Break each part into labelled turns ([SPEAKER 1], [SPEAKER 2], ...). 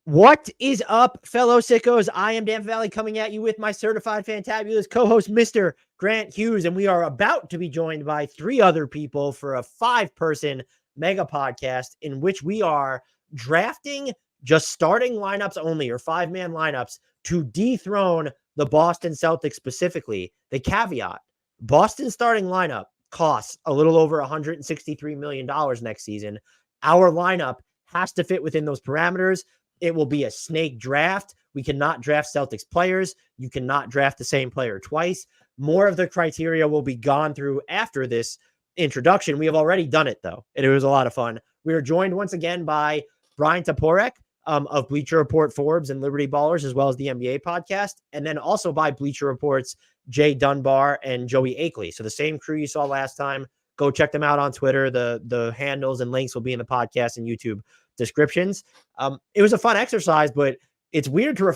[SPEAKER 1] What is up, fellow sickos? I am Dan Valley coming at you with my certified fantabulous co-host, Mr. Grant Hughes, and we are about to be joined by three other people for a 5-person mega podcast in which we are drafting just starting lineups only, or 5-man lineups, to dethrone the Boston Celtics specifically. The caveat, Boston's starting lineup costs a little over $163 million next season. Our lineup has to fit within those parameters. It will be a snake draft. We cannot draft Celtics players. You cannot draft the same player twice. More of the criteria will be gone through after this introduction. We have already done it, though, and it was a lot of fun. We are joined once again by Bryan Toporek of Bleacher Report, Forbes, and Liberty Ballers, as well as the NBA podcast, and then also by Bleacher Report's Jason Dunbar and Joey Akeley. So the same crew you saw last time. Go check them out on Twitter. The handles and links will be in the podcast and YouTube descriptions. It was a fun exercise, but it's weird to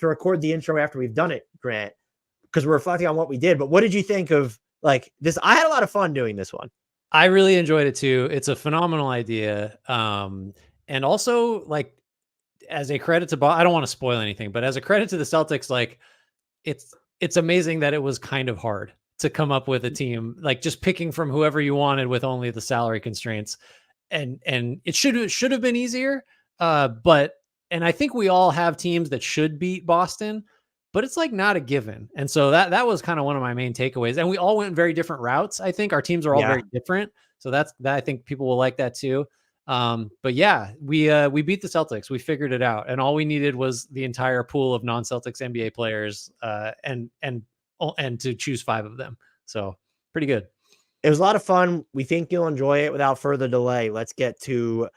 [SPEAKER 1] record the intro after we've done it, Grant, because we're reflecting on what we did. But what did you think of like this? I had a lot of fun doing this one.
[SPEAKER 2] I really enjoyed it too. It's a phenomenal idea. And also, like, as a credit to I don't want to spoil anything, but as a credit to the Celtics, like it's amazing that it was kind of hard to come up with a team, like just picking from whoever you wanted with only the salary constraints. And it should have been easier. But I think we all have teams that should beat Boston, but it's like not a given. And so that was kind of one of my main takeaways. And we all went very different routes. I think our teams are all very different. So that I think people will like that too. But yeah, we beat the Celtics. We figured it out. And all we needed was the entire pool of non-Celtics NBA players, and to choose 5 of them. So pretty good.
[SPEAKER 1] It was a lot of fun. We think you'll enjoy it. Without further delay, let's get to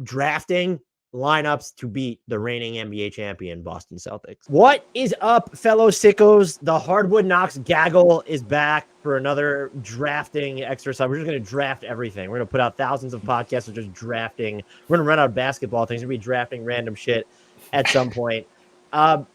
[SPEAKER 1] drafting lineups to beat the reigning NBA champion Boston Celtics. What is up, fellow sickos? The HardwoodKnocks gaggle is back for another drafting exercise. We're just going to draft everything. We're going to put out thousands of podcasts of just drafting. We're going to run out of basketball things. We're going to be drafting random shit at some point.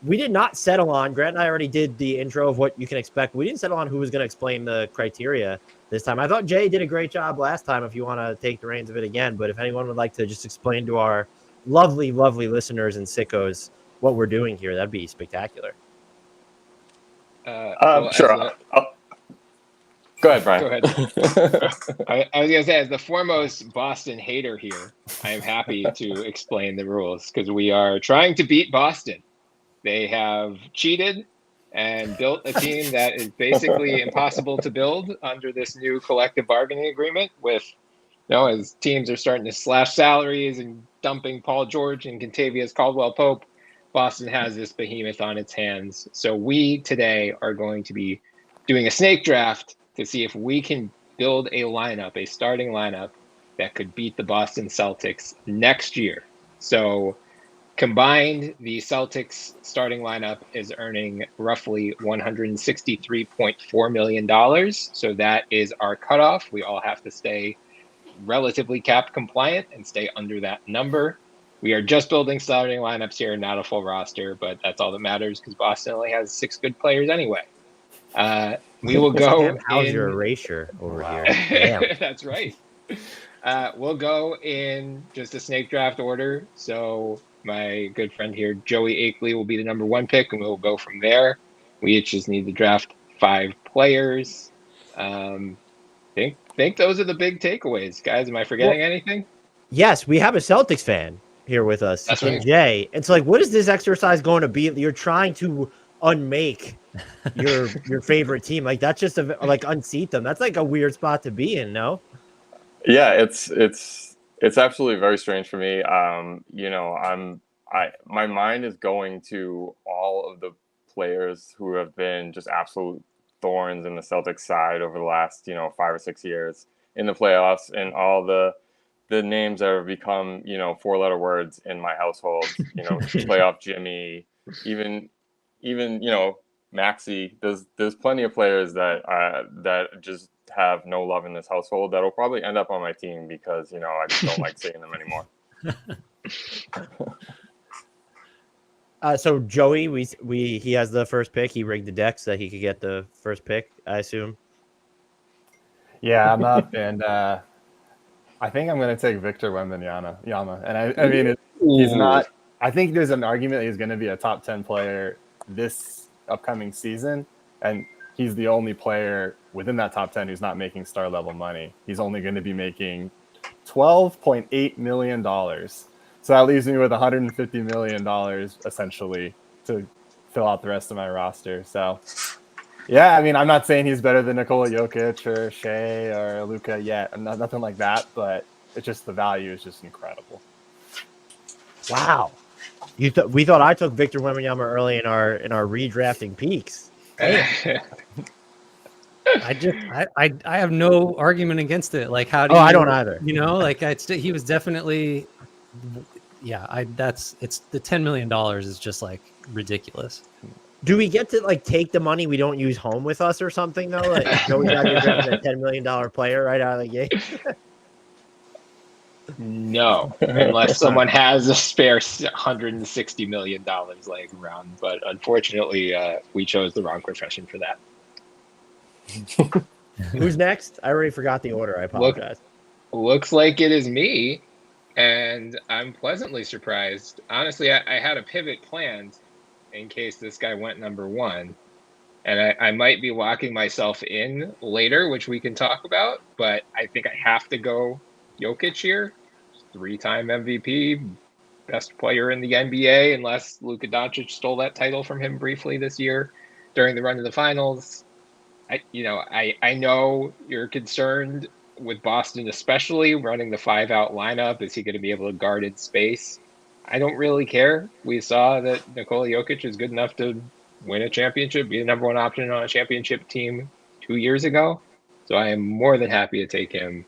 [SPEAKER 1] We did not settle on, Grant and I already did the intro of what you can expect. We didn't settle on who was going to explain the criteria this time. I thought Jay did a great job last time if you want to take the reins of it again. But if anyone would like to just explain to our lovely, lovely listeners and sickos what we're doing here, that'd be spectacular.
[SPEAKER 3] Sure. Go ahead, Bryan.
[SPEAKER 4] Go ahead. I was going to say, as the foremost Boston hater here, I am happy to explain the rules because we are trying to beat Boston. They have cheated and built a team that is basically impossible to build under this new collective bargaining agreement with, as teams are starting to slash salaries and dumping Paul George and Kentavious Caldwell-Pope, Boston has this behemoth on its hands. So we today are going to be doing a snake draft to see if we can build a lineup, a starting lineup that could beat the Boston Celtics next year. So combined, the Celtics starting lineup is earning roughly $163.4 million. So that is our cutoff. We all have to stay relatively cap compliant and stay under that number. We are just building starting lineups here, not a full roster, but that's all that matters because Boston only has 6 good players anyway. We will go.
[SPEAKER 1] How's your erasure over here?
[SPEAKER 4] That's right. We'll go in just a snake draft order. So my good friend here, Joey Akeley, will be the number 1 pick, and we'll go from there. We each just need to draft 5 players. Think those are the big takeaways, guys. Am I forgetting anything?
[SPEAKER 1] Yes, we have a Celtics fan here with us.
[SPEAKER 4] That's right.
[SPEAKER 1] Jay. It's like, what is this exercise going to be? You're trying to unmake your favorite team. Like that's just like unseat them. That's like a weird spot to be in. No.
[SPEAKER 3] Yeah, it's absolutely very strange for me. My mind is going to all of the players who have been just absolute thorns in the Celtics side over the last 5 or 6 years in the playoffs, and all the names that have become 4-letter words in my household. Playoff Jimmy, even Maxey. There's plenty of players that just have no love in this household that will probably end up on my team because I just don't like seeing them anymore.
[SPEAKER 1] So Joey, he has the first pick. He rigged the deck so that he could get the first pick, I assume.
[SPEAKER 5] Yeah, I'm up, and I think I'm going to take Victor Wembanyama. And I mean, he's not I think there's an argument that he's going to be a top 10 player this upcoming season, and he's the only player within that top 10 who's not making star level money. He's only going to be making $12.8 million. So that leaves me with $150 million essentially to fill out the rest of my roster. So, yeah, I mean, I'm not saying he's better than Nikola Jokic or Shea or Luka yet. Nothing like that, but it's just the value is just incredible.
[SPEAKER 1] Wow. We thought I took Victor Wembanyama early in our redrafting peaks.
[SPEAKER 2] I have no argument against it. Like, how do
[SPEAKER 1] I don't either.
[SPEAKER 2] You know, like he was definitely, it's the $10 million is just like ridiculous.
[SPEAKER 1] Do we get to like take the money we don't use home with us or something though? Like, we got to draft a $10 million player right out of the gate.
[SPEAKER 4] No, unless someone has a spare $160 million laying around. But unfortunately, we chose the wrong profession for that.
[SPEAKER 1] Who's next? I already forgot the order. I apologize.
[SPEAKER 4] Looks like it is me, and I'm pleasantly surprised. Honestly, I had a pivot planned in case this guy went number one, and I might be locking myself in later, which we can talk about, but I think I have to go Jokic here. 3-time MVP, best player in the NBA, unless Luka Doncic stole that title from him briefly this year during the run to the finals. I know you're concerned with Boston, especially running the 5-out lineup. Is he going to be able to guard in space? I don't really care. We saw that Nikola Jokic is good enough to win a championship, be the number one option on a championship team 2 years ago. So I am more than happy to take him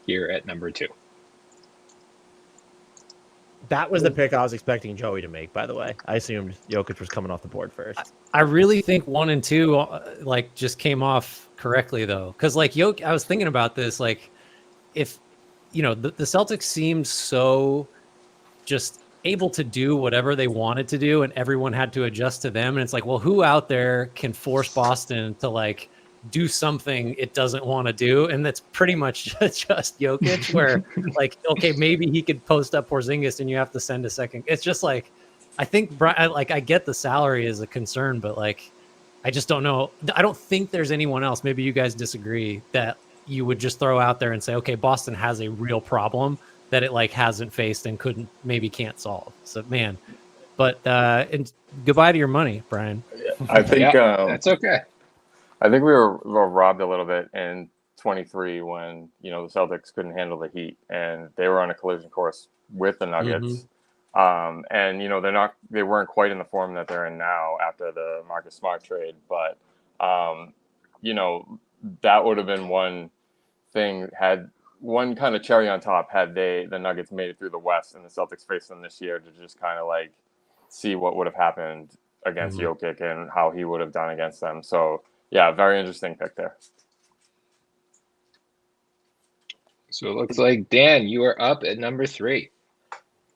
[SPEAKER 4] here at number 2.
[SPEAKER 1] That was the pick I was expecting Joey to make, by the way. I assumed Jokic was coming off the board first.
[SPEAKER 2] I really think 1 and 2 like just came off correctly though. Cause like I was thinking about this, like if, the Celtics seemed so just able to do whatever they wanted to do and everyone had to adjust to them. And it's like, well, who out there can force Boston to like do something it doesn't want to do? And that's pretty much just Jokic, where like, okay, maybe he could post up Porzingis and you have to send a second. It's just like, I think I get the salary is a concern, but like, I just don't know. I don't think there's anyone else. Maybe you guys disagree that you would just throw out there and say, okay, Boston has a real problem that it like hasn't faced and can't solve. So man, but and goodbye to your money, Brian.
[SPEAKER 3] I think
[SPEAKER 4] that's okay.
[SPEAKER 3] I think we were robbed a little bit in 23 when, the Celtics couldn't handle the heat and they were on a collision course with the Nuggets. Mm-hmm. And, they weren't quite in the form that they're in now after the Marcus Smart trade. But, that would have been one thing, had one kind of cherry on top had the Nuggets made it through the West and the Celtics faced them this year to just kind of like see what would have happened against Jokic and how he would have done against them. So, yeah, very interesting pick there.
[SPEAKER 4] So it looks like, Dan, you are up at number 3.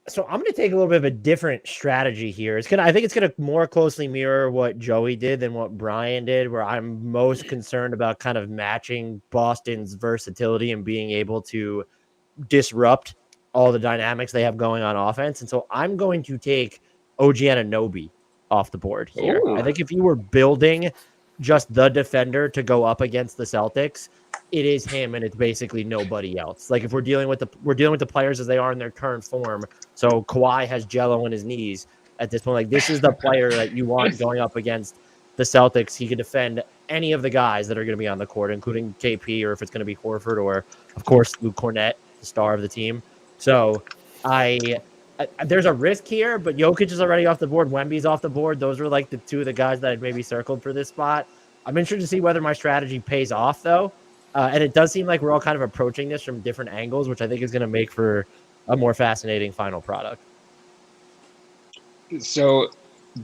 [SPEAKER 1] So I'm going to take a little bit of a different strategy here. I think it's going to more closely mirror what Joey did than what Brian did, where I'm most concerned about kind of matching Boston's versatility and being able to disrupt all the dynamics they have going on offense. And so I'm going to take OG Anunoby off the board here. Ooh. I think if you were building just the defender to go up against the Celtics, it is him and it's basically nobody else. Like if we're dealing with the players as they are in their current form. So Kawhi has jello in his knees at this point. Like this is the player that you want going up against the Celtics. He can defend any of the guys that are going to be on the court, including KP, or if it's going to be Horford, or of course Luke Cornett, the star of the team. So there's a risk here, but Jokic is already off the board. Wemby's off the board. Those were like the two of the guys that I'd maybe circled for this spot. I'm interested to see whether my strategy pays off, though. And it does seem like we're all kind of approaching this from different angles, which I think is going to make for a more fascinating final product.
[SPEAKER 4] So,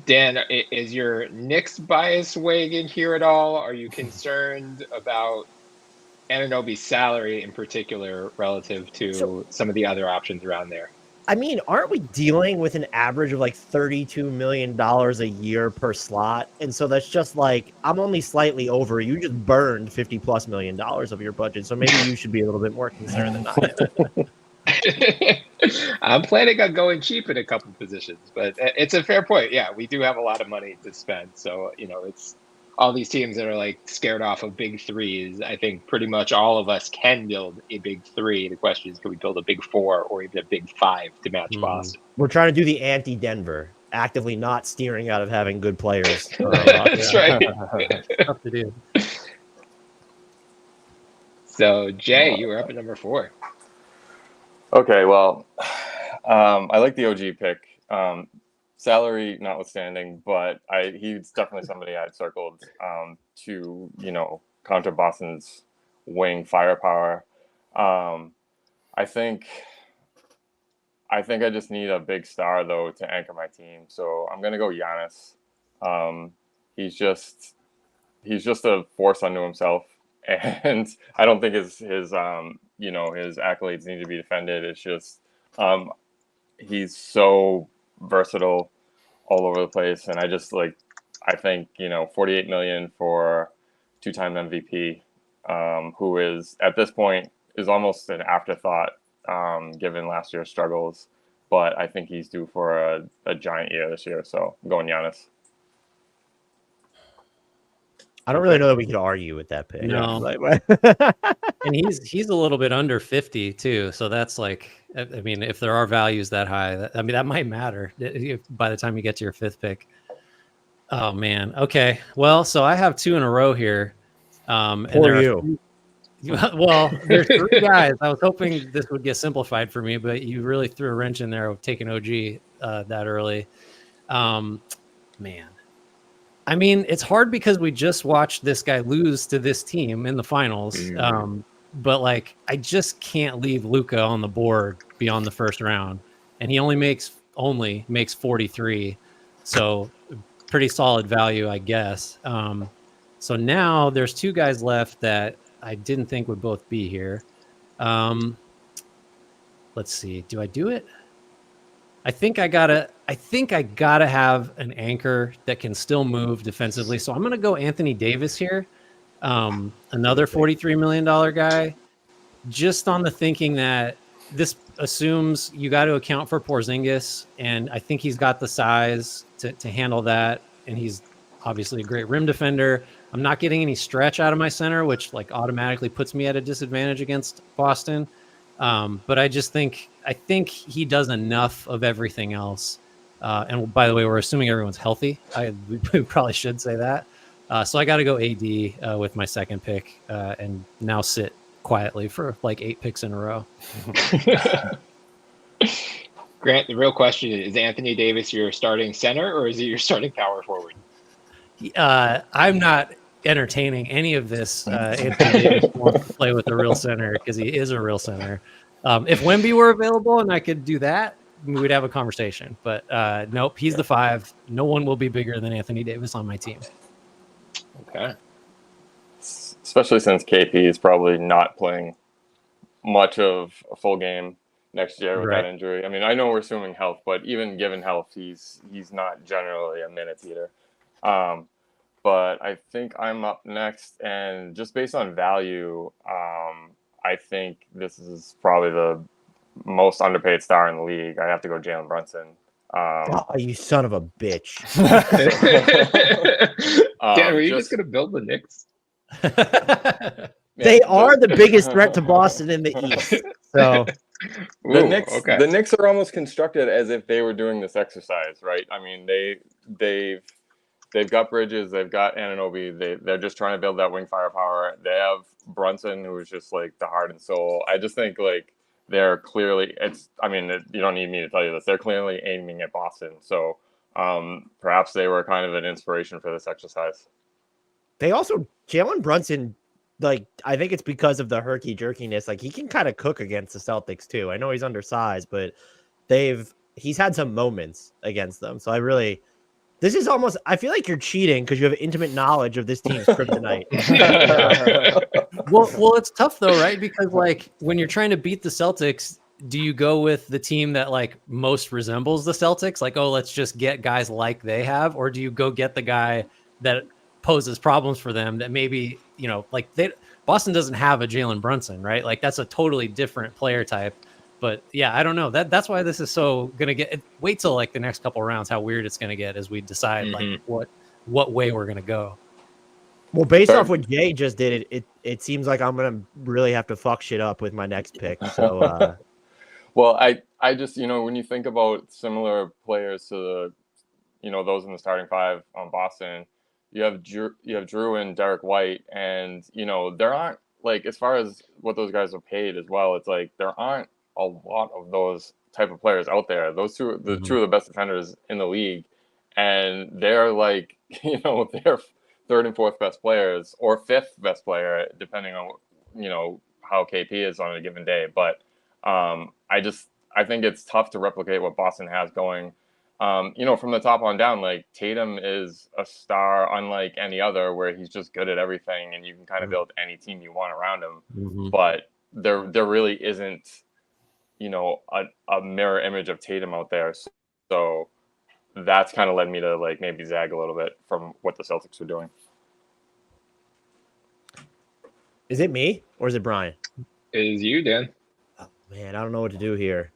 [SPEAKER 4] Dan, is your Knicks bias weighing in here at all? Are you concerned about Anunoby's salary in particular relative to some of the other options around there?
[SPEAKER 1] I mean, aren't we dealing with an average of like $32 million a year per slot? And so that's just like, I'm only slightly over. You just burned $50+ million of your budget. So maybe you should be a little bit more concerned than I am.
[SPEAKER 4] I'm planning on going cheap in a couple positions, but it's a fair point. Yeah, we do have a lot of money to spend. So, it's all these teams that are like scared off of big threes. I think pretty much all of us can build a big three. The question is, can we build a big four or even a big five to match Boston?
[SPEAKER 1] We're trying to do the anti-Denver, actively not steering out of having good players.
[SPEAKER 4] That's right.
[SPEAKER 2] Tough to do.
[SPEAKER 4] So, Jay, you were up at number 4.
[SPEAKER 3] Okay, well, I like the OG pick. Salary notwithstanding, but he's definitely somebody I'd circled to, counter Boston's wing firepower. I think I just need a big star though to anchor my team. So I'm gonna go Giannis. He's just a force unto himself, and I don't think his accolades need to be defended. It's just he's so versatile all over the place, and I think 48 million for 2-time MVP, who is at this point is almost an afterthought given last year's struggles, but I think he's due for a giant year this year, so I'm going Giannis.
[SPEAKER 1] I don't really know that we could argue with that pick.
[SPEAKER 2] No. And he's a little bit under 50 too, so that's like, I mean, if there are values that high, that might matter by the time you get to your 5th pick. Oh man. Okay. Well, so I have 2 in a row here. And
[SPEAKER 1] For you.
[SPEAKER 2] Well, there's 3 guys. I was hoping this would get simplified for me, but you really threw a wrench in there of taking OG that early. Man. I mean, it's hard because we just watched this guy lose to this team in the finals. But I just can't leave Luka on the board beyond the first round, and he only makes 43. So pretty solid value, I guess. So now there's 2 guys left that I didn't think would both be here. Let's see. Do I do it? I think I gotta have an anchor that can still move defensively. So I'm gonna go Anthony Davis here, another $43 million guy, just on the thinking that this assumes you got to account for Porzingis, and I think he's got the size to handle that, and he's obviously a great rim defender. I'm not getting any stretch out of my center, which automatically puts me at a disadvantage against Boston. But I think he does enough of everything else. And by the way, we're assuming everyone's healthy. We probably should say that. So I got to go AD with my 2nd pick and now sit quietly for 8 picks in a row.
[SPEAKER 4] Grant, the real question is Anthony Davis your starting center or is he your starting power forward?
[SPEAKER 2] I'm not entertaining any of this. Anthony Davis wants to play with a real center because he is a real center. If Wemby were available and I could do that, we'd have a conversation. But nope, he's the 5. No one will be bigger than Anthony Davis on my team.
[SPEAKER 4] Okay.
[SPEAKER 3] Especially since KP is probably not playing much of a full game next year with that injury. I mean, I know we're assuming health, but even given health, he's not generally a minutes eater. But I think I'm up next, and just based on value, I think this is probably the most underpaid star in the league. I have to go Jalen Brunson.
[SPEAKER 1] Oh, you son of a bitch.
[SPEAKER 4] Dan, are you just going to build the Knicks?
[SPEAKER 1] They are the biggest threat to Boston in the East. So
[SPEAKER 3] the Knicks are almost constructed as if they were doing this exercise, right? I mean, they've got Bridges, they've got Anunoby, they're just trying to build that wing firepower. They have Brunson, who is just the heart and soul. I just think they're clearly you don't need me to tell you this. They're clearly aiming at Boston. So perhaps they were kind of an inspiration for this exercise.
[SPEAKER 1] They also, Jalen Brunson, I think it's because of the herky jerkiness. He can kind of cook against the Celtics too. I know he's undersized, but he's had some moments against them. So this is almost, I feel like you're cheating because you have intimate knowledge of this team's kryptonite.
[SPEAKER 2] Well, it's tough though, right? Because when you're trying to beat the Celtics, do you go with the team that most resembles the Celtics? Let's just get guys like they have, or do you go get the guy that poses problems for them that maybe, Boston doesn't have a Jalen Brunson, right? That's a totally different player type. But yeah, I don't know. That's why this is so gonna get. Wait till like the next couple rounds, how weird it's gonna get as we decide like what way we're gonna go.
[SPEAKER 1] Well, based off what Jay just did, it seems like I'm gonna really have to fuck shit up with my next pick. So,
[SPEAKER 3] well, I just when you think about similar players to the those in the starting five on Boston, you have Drew and Derek White, and there aren't like as far as what those guys are paid as well. It's like there aren't a lot of those type of players out there. Those two of the best defenders in the league, and they're like they're third and fourth best players or fifth best player, depending on how KP is on a given day. But I think it's tough to replicate what Boston has going. From the top on down, like Tatum is a star unlike any other, where he's just good at everything, and you can kind of build any team you want around him. But there really isn't, a mirror image of Tatum out there. So that's kind of led me to like maybe zag a little bit from what the Celtics are doing.
[SPEAKER 1] is it me or is it Bryan?
[SPEAKER 4] It is you, Dan.
[SPEAKER 1] Oh, man, I don't know what to do here.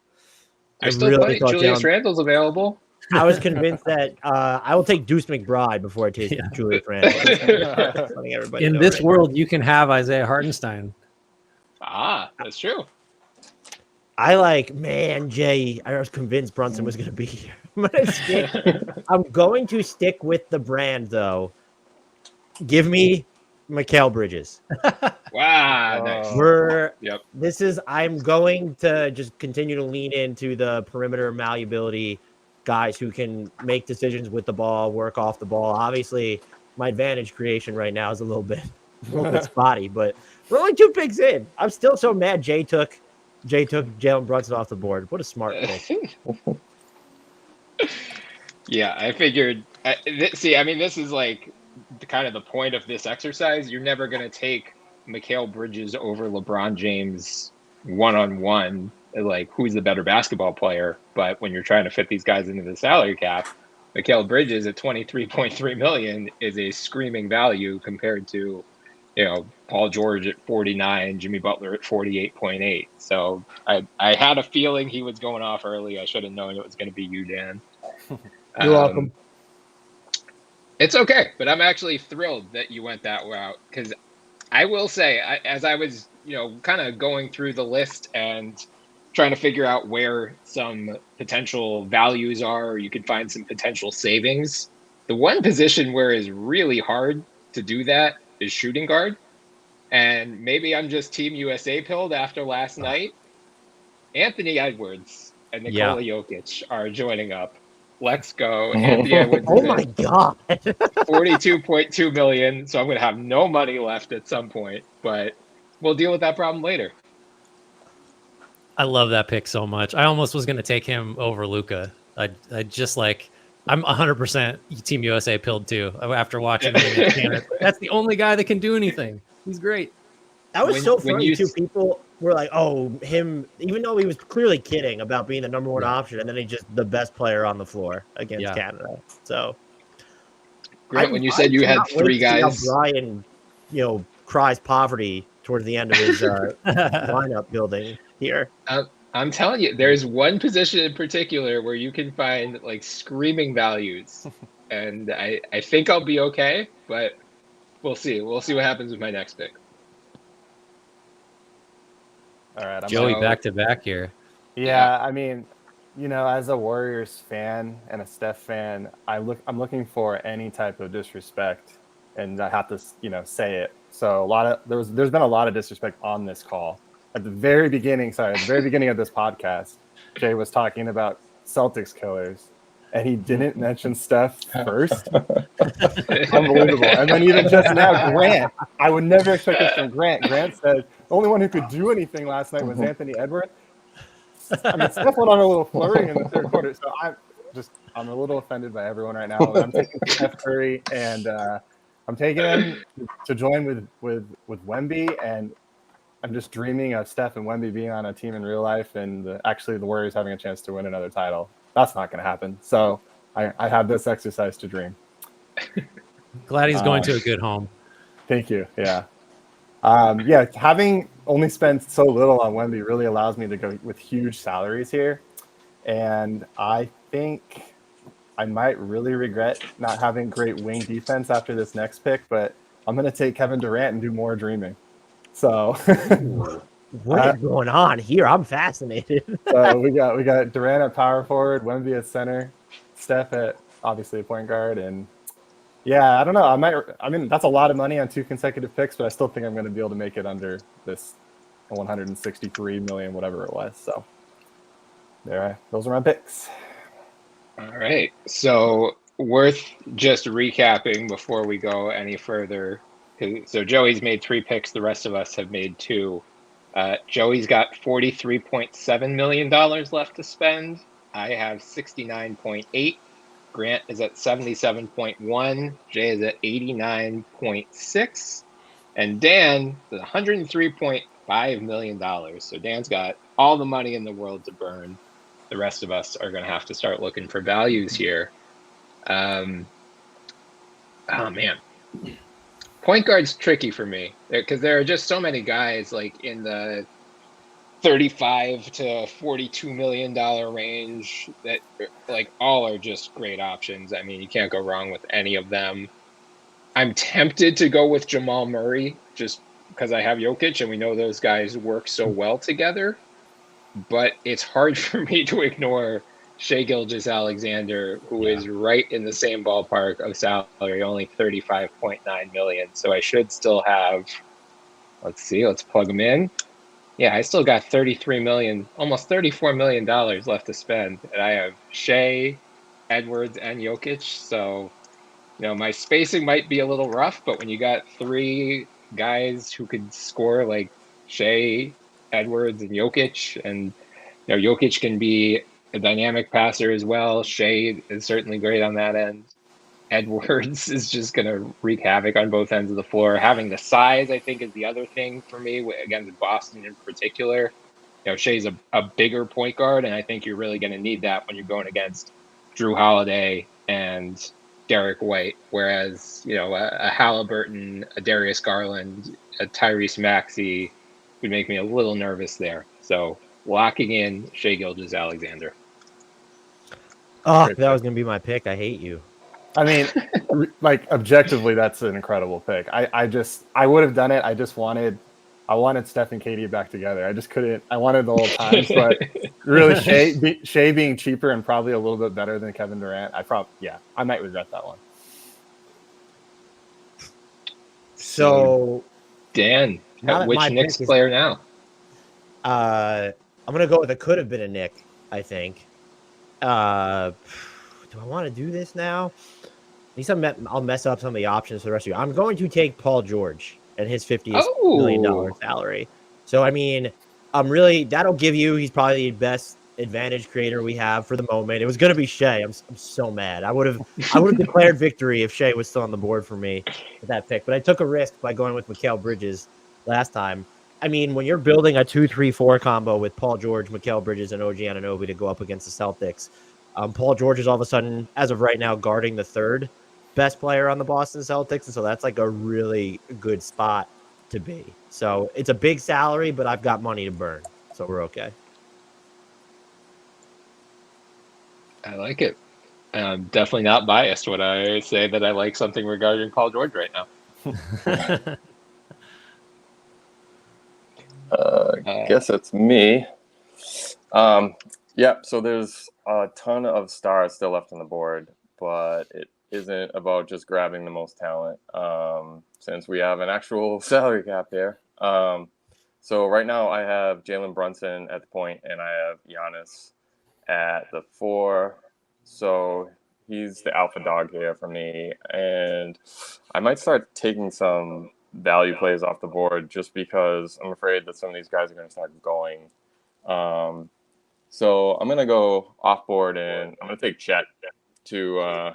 [SPEAKER 4] There's still plenty. Julius Randle's available.
[SPEAKER 1] I was convinced that I will take Deuce McBride before I take Julius Randle.
[SPEAKER 2] In this world, you can have Isaiah Hartenstein.
[SPEAKER 4] Ah, that's true.
[SPEAKER 1] I Jay, I was convinced Brunson was going to be here. I'm going to stick with the brand, though. Give me Mikal Bridges.
[SPEAKER 4] Wow, nice.
[SPEAKER 1] I'm going to just continue to lean into the perimeter malleability guys who can make decisions with the ball, work off the ball. Obviously, my advantage creation right now is a little bit spotty, but we're only 2 picks in. I'm still so mad Jay took Jalen Brunson off the board. What a smart pick.
[SPEAKER 4] Yeah, I figured. This is like kind of the point of this exercise. You're never going to take Mikal Bridges over LeBron James one-on-one, like who's the better basketball player. But when you're trying to fit these guys into the salary cap, Mikal Bridges at $23.3 million is a screaming value compared to, Paul George at 49, Jimmy Butler at 48.8. So I had a feeling he was going off early. I should have known it was going to be you, Dan.
[SPEAKER 1] You're welcome.
[SPEAKER 4] It's okay, but I'm actually thrilled that you went that route, because I will say, as I was, kind of going through the list and trying to figure out where some potential values are, or you could find some potential savings, the one position where it's really hard to do that is shooting guard. And maybe I'm just Team USA pilled after last night. Anthony Edwards and Nikola Jokic are joining up. Let's go. Anthony Edwards
[SPEAKER 1] oh my God.
[SPEAKER 4] $42.2 million. So I'm going to have no money left at some point, but we'll deal with that problem later.
[SPEAKER 2] I love that pick so much. I almost was going to take him over Luka. I'm 100% Team USA pilled too after watching him. That's the only guy that can do anything. He's great.
[SPEAKER 1] That was so funny too. People were like, "Oh, him," even though he was clearly kidding about being the number one option, and then he's just the best player on the floor against Canada. So,
[SPEAKER 4] Grant, when you said you had 3 guys,
[SPEAKER 1] Bryan, cries poverty towards the end of his lineup building here.
[SPEAKER 4] I'm telling you, there's one position in particular where you can find like screaming values, and I think I'll be okay, but we'll see. We'll see what happens with my next pick.
[SPEAKER 5] All right,
[SPEAKER 2] Joey back to back here.
[SPEAKER 5] Yeah, I mean, as a Warriors fan and a Steph fan, I'm looking for any type of disrespect, and I have to, say it. So there's been a lot of disrespect on this call. At the very beginning of this podcast, Jay was talking about Celtics killers, and he didn't mention Steph first. Unbelievable. And then even just now, Grant. I would never expect this from Grant. Grant said the only one who could do anything last night was Anthony Edwards. Steph went on a little flurry in the third quarter, so I'm a little offended by everyone right now. I'm taking Steph Curry, and I'm taking him to join with Wemby, and I'm just dreaming of Steph and Wemby being on a team in real life, and actually the Warriors having a chance to win another title. That's not going to happen. So I have this exercise to dream.
[SPEAKER 2] Glad he's going to a good home.
[SPEAKER 5] Thank you. Yeah. Having only spend so little on Wemby really allows me to go with huge salaries here. And I think I might really regret not having great wing defense after this next pick, but I'm going to take Kevin Durant and do more dreaming. So
[SPEAKER 1] what is going on here? I'm fascinated.
[SPEAKER 5] so we got Durant at power forward, Wemby at center, Steph at obviously a point guard, and yeah, I don't know. I mean, that's a lot of money on 2 consecutive picks, but I still think I'm going to be able to make it under this 163 million, whatever it was. So those are my picks.
[SPEAKER 4] All right. So worth just recapping before we go any further. So Joey's made 3 picks. The rest of us have made 2. Joey's got $43.7 million left to spend. I have 69.8. Grant is at 77.1. Jay is at 89.6. And Dan is $103.5 million. So Dan's got all the money in the world to burn. The rest of us are going to have to start looking for values here. Oh, man. Point guard's tricky for me because there are just so many guys like in the $35 to $42 million range that like all are just great options. I mean, you can't go wrong with any of them. I'm tempted to go with Jamal Murray just because I have Jokic and we know those guys work so well together. But it's hard for me to ignore Shai Gilgeous-Alexander, who is right in the same ballpark of salary, only $35.9 million. So I should still have, let's plug him in. Yeah, I still got $33 million, almost $34 million left to spend. And I have Shai, Edwards, and Jokic. So, my spacing might be a little rough, but when you got 3 guys who could score like Shai, Edwards, and Jokic, and Jokic can be a dynamic passer as well. Shai is certainly great on that end. Edwards is just going to wreak havoc on both ends of the floor. Having the size, I think, is the other thing for me, against Boston in particular. Shai's a bigger point guard, and I think you're really going to need that when you're going against Drew Holiday and Derek White, whereas, a Halliburton, a Darius Garland, a Tyrese Maxey would make me a little nervous there. So locking in Shai Gilgeous-Alexander.
[SPEAKER 1] Oh, that was going to be my pick. I hate you.
[SPEAKER 5] I mean, like objectively, that's an incredible pick. I would have done it. I wanted Steph and Katie back together. I just couldn't. I wanted the old times, but really, Shai being cheaper and probably a little bit better than Kevin Durant. I might regret that one.
[SPEAKER 4] So Dan, which Knicks player now?
[SPEAKER 1] I'm gonna go with a could have been a Nick. I think. Do I want to do this now? At least I'll mess up some of the options for the rest of you. I'm going to take Paul George and his $50 million salary. So, I mean, that'll give you, he's probably the best advantage creator we have for the moment. It was going to be Shai. I'm so mad. I would have declared victory if Shai was still on the board for me with that pick. But I took a risk by going with Mikal Bridges last time. I mean, when you're building a 2-3-4 combo with Paul George, Mikal Bridges, and OG Anunoby to go up against the Celtics, Paul George is all of a sudden, as of right now, guarding the 3rd best player on the Boston Celtics. And so that's like a really good spot to be. So it's a big salary, but I've got money to burn. So we're okay.
[SPEAKER 4] I like it. I'm definitely not biased when I say that I like something regarding Paul George right now.
[SPEAKER 3] I guess it's me. So there's a ton of stars still left on the board, but it isn't about just grabbing the most talent, since we have an actual salary cap here. So right now I have Jalen Brunson at the point, and I have Giannis at the 4. So he's the alpha dog here for me, and I might start taking some value plays off the board just because I'm afraid that some of these guys are going to start going. So I'm going to go off board, and I'm going to take Chet to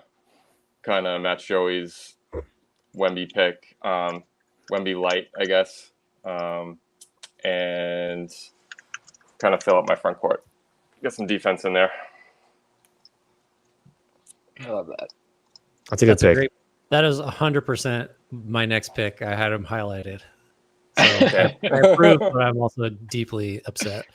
[SPEAKER 3] kind of match Joey's Wemby pick, Wemby light, I guess, and kind of fill up my front court. Get some defense in there.
[SPEAKER 4] I love that.
[SPEAKER 1] That's a good pick.
[SPEAKER 2] That is 100% my next pick. I had him highlighted. So I approve, but I'm also deeply upset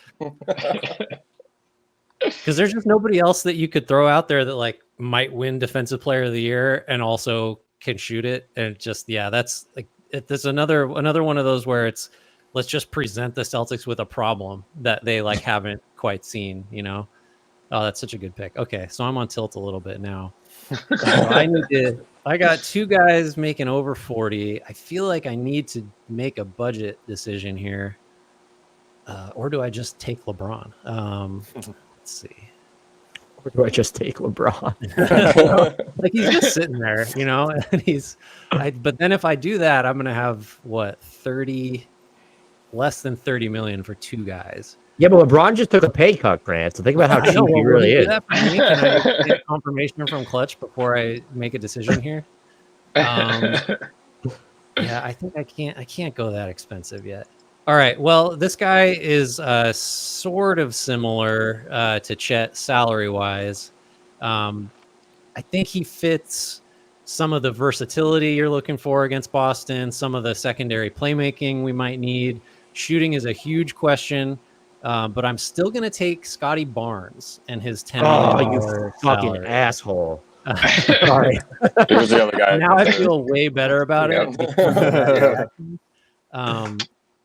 [SPEAKER 2] because there's just nobody else that you could throw out there that like might win Defensive Player of the Year and also can shoot it. And just that's like there's another one of those where it's let's just present the Celtics with a problem that they like haven't quite seen. Oh, that's such a good pick. Okay, so I'm on tilt a little bit now. So I got two guys making over 40. I feel like I need to make a budget decision here. Or do I just take LeBron? Let's see.
[SPEAKER 1] Or do I just take LeBron?
[SPEAKER 2] Like he's just sitting there, and but then if I do that, I'm going to have less than 30 million for two guys.
[SPEAKER 1] Yeah, but LeBron just took a pay cut, Grant. So think about how cheap he really is.
[SPEAKER 2] Can I get confirmation from Clutch before I make a decision here? Yeah, I think I can't go that expensive yet. All right. Well, this guy is sort of similar to Chet salary-wise. I think he fits some of the versatility you're looking for against Boston, some of the secondary playmaking we might need. Shooting is a huge question. But I'm still going to take Scotty Barnes and his $10 million
[SPEAKER 1] you fucking
[SPEAKER 2] salary.
[SPEAKER 1] Asshole.
[SPEAKER 3] Sorry. Here's the other guy.
[SPEAKER 2] Now I feel way better about it.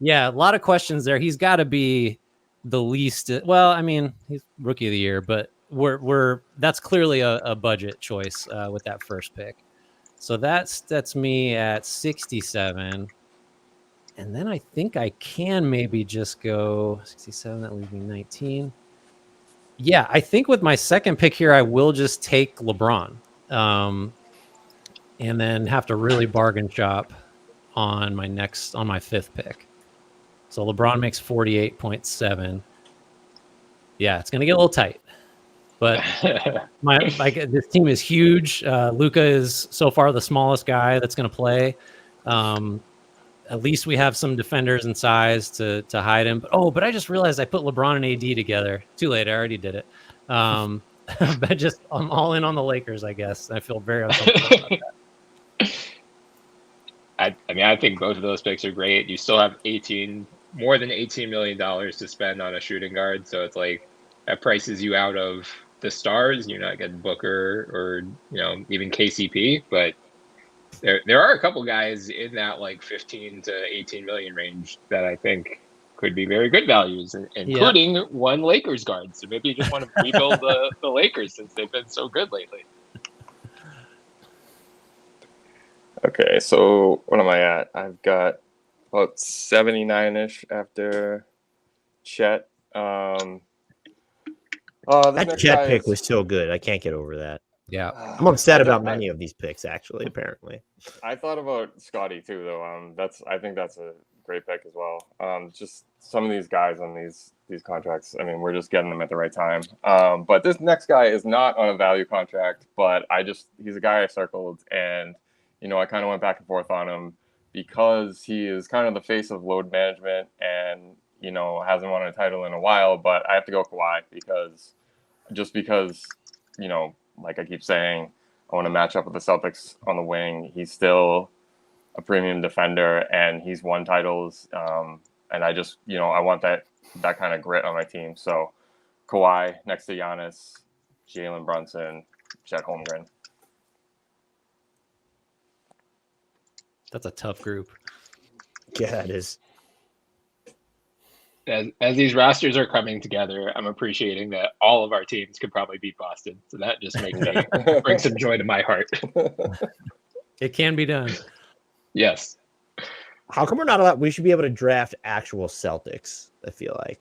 [SPEAKER 2] Yeah, a lot of questions there. He's got to be the least. Well, I mean, he's rookie of the year, but that's clearly a budget choice with that first pick. So that's me at 67. And then I think I can maybe just go 67. That leaves me 19. Yeah, I think with my second pick here, I will just take LeBron, and then have to really bargain shop on my fifth pick. So LeBron makes 48.7. Yeah, it's gonna get a little tight, but this team is huge. Luka is so far the smallest guy that's gonna play. At least we have some defenders and size to hide him. But I just realized I put LeBron and AD together. Too late. I already did it. But I'm all in on the Lakers, I guess. I feel very uncomfortable about that.
[SPEAKER 4] I think both of those picks are great. You still have more than $18 million to spend on a shooting guard. So it's like that prices you out of the stars. You're not getting Booker or, even KCP, but there are a couple guys in that like 15 to 18 million range that I think could be very good values, including one Lakers guard. So maybe you just want to rebuild the Lakers since they've been so good lately.
[SPEAKER 3] Okay, so what am I at? I've got about 79-ish after Chet.
[SPEAKER 1] That Chet pick was so good. I can't get over that.
[SPEAKER 2] Yeah,
[SPEAKER 1] I'm upset about many of these picks, actually, apparently.
[SPEAKER 3] I thought about Scotty, too, though. I think that's a great pick as well. Just some of these guys on these contracts, I mean, we're just getting them at the right time. But this next guy is not on a value contract, but he's a guy I circled, and, I kind of went back and forth on him because he is kind of the face of load management and, hasn't won a title in a while, but I have to go Kawhi because, like I keep saying, I want to match up with the Celtics on the wing. He's still a premium defender, and he's won titles. And I just, I want that kind of grit on my team. So Kawhi next to Giannis, Jalen Brunson, Chet Holmgren.
[SPEAKER 2] That's a tough group.
[SPEAKER 1] Yeah, it is.
[SPEAKER 4] As these rosters are coming together, I'm appreciating that all of our teams could probably beat Boston. So that just makes me bring some joy to my heart.
[SPEAKER 2] It can be done.
[SPEAKER 4] Yes.
[SPEAKER 1] How come we're not allowed? We should be able to draft actual Celtics, I feel like.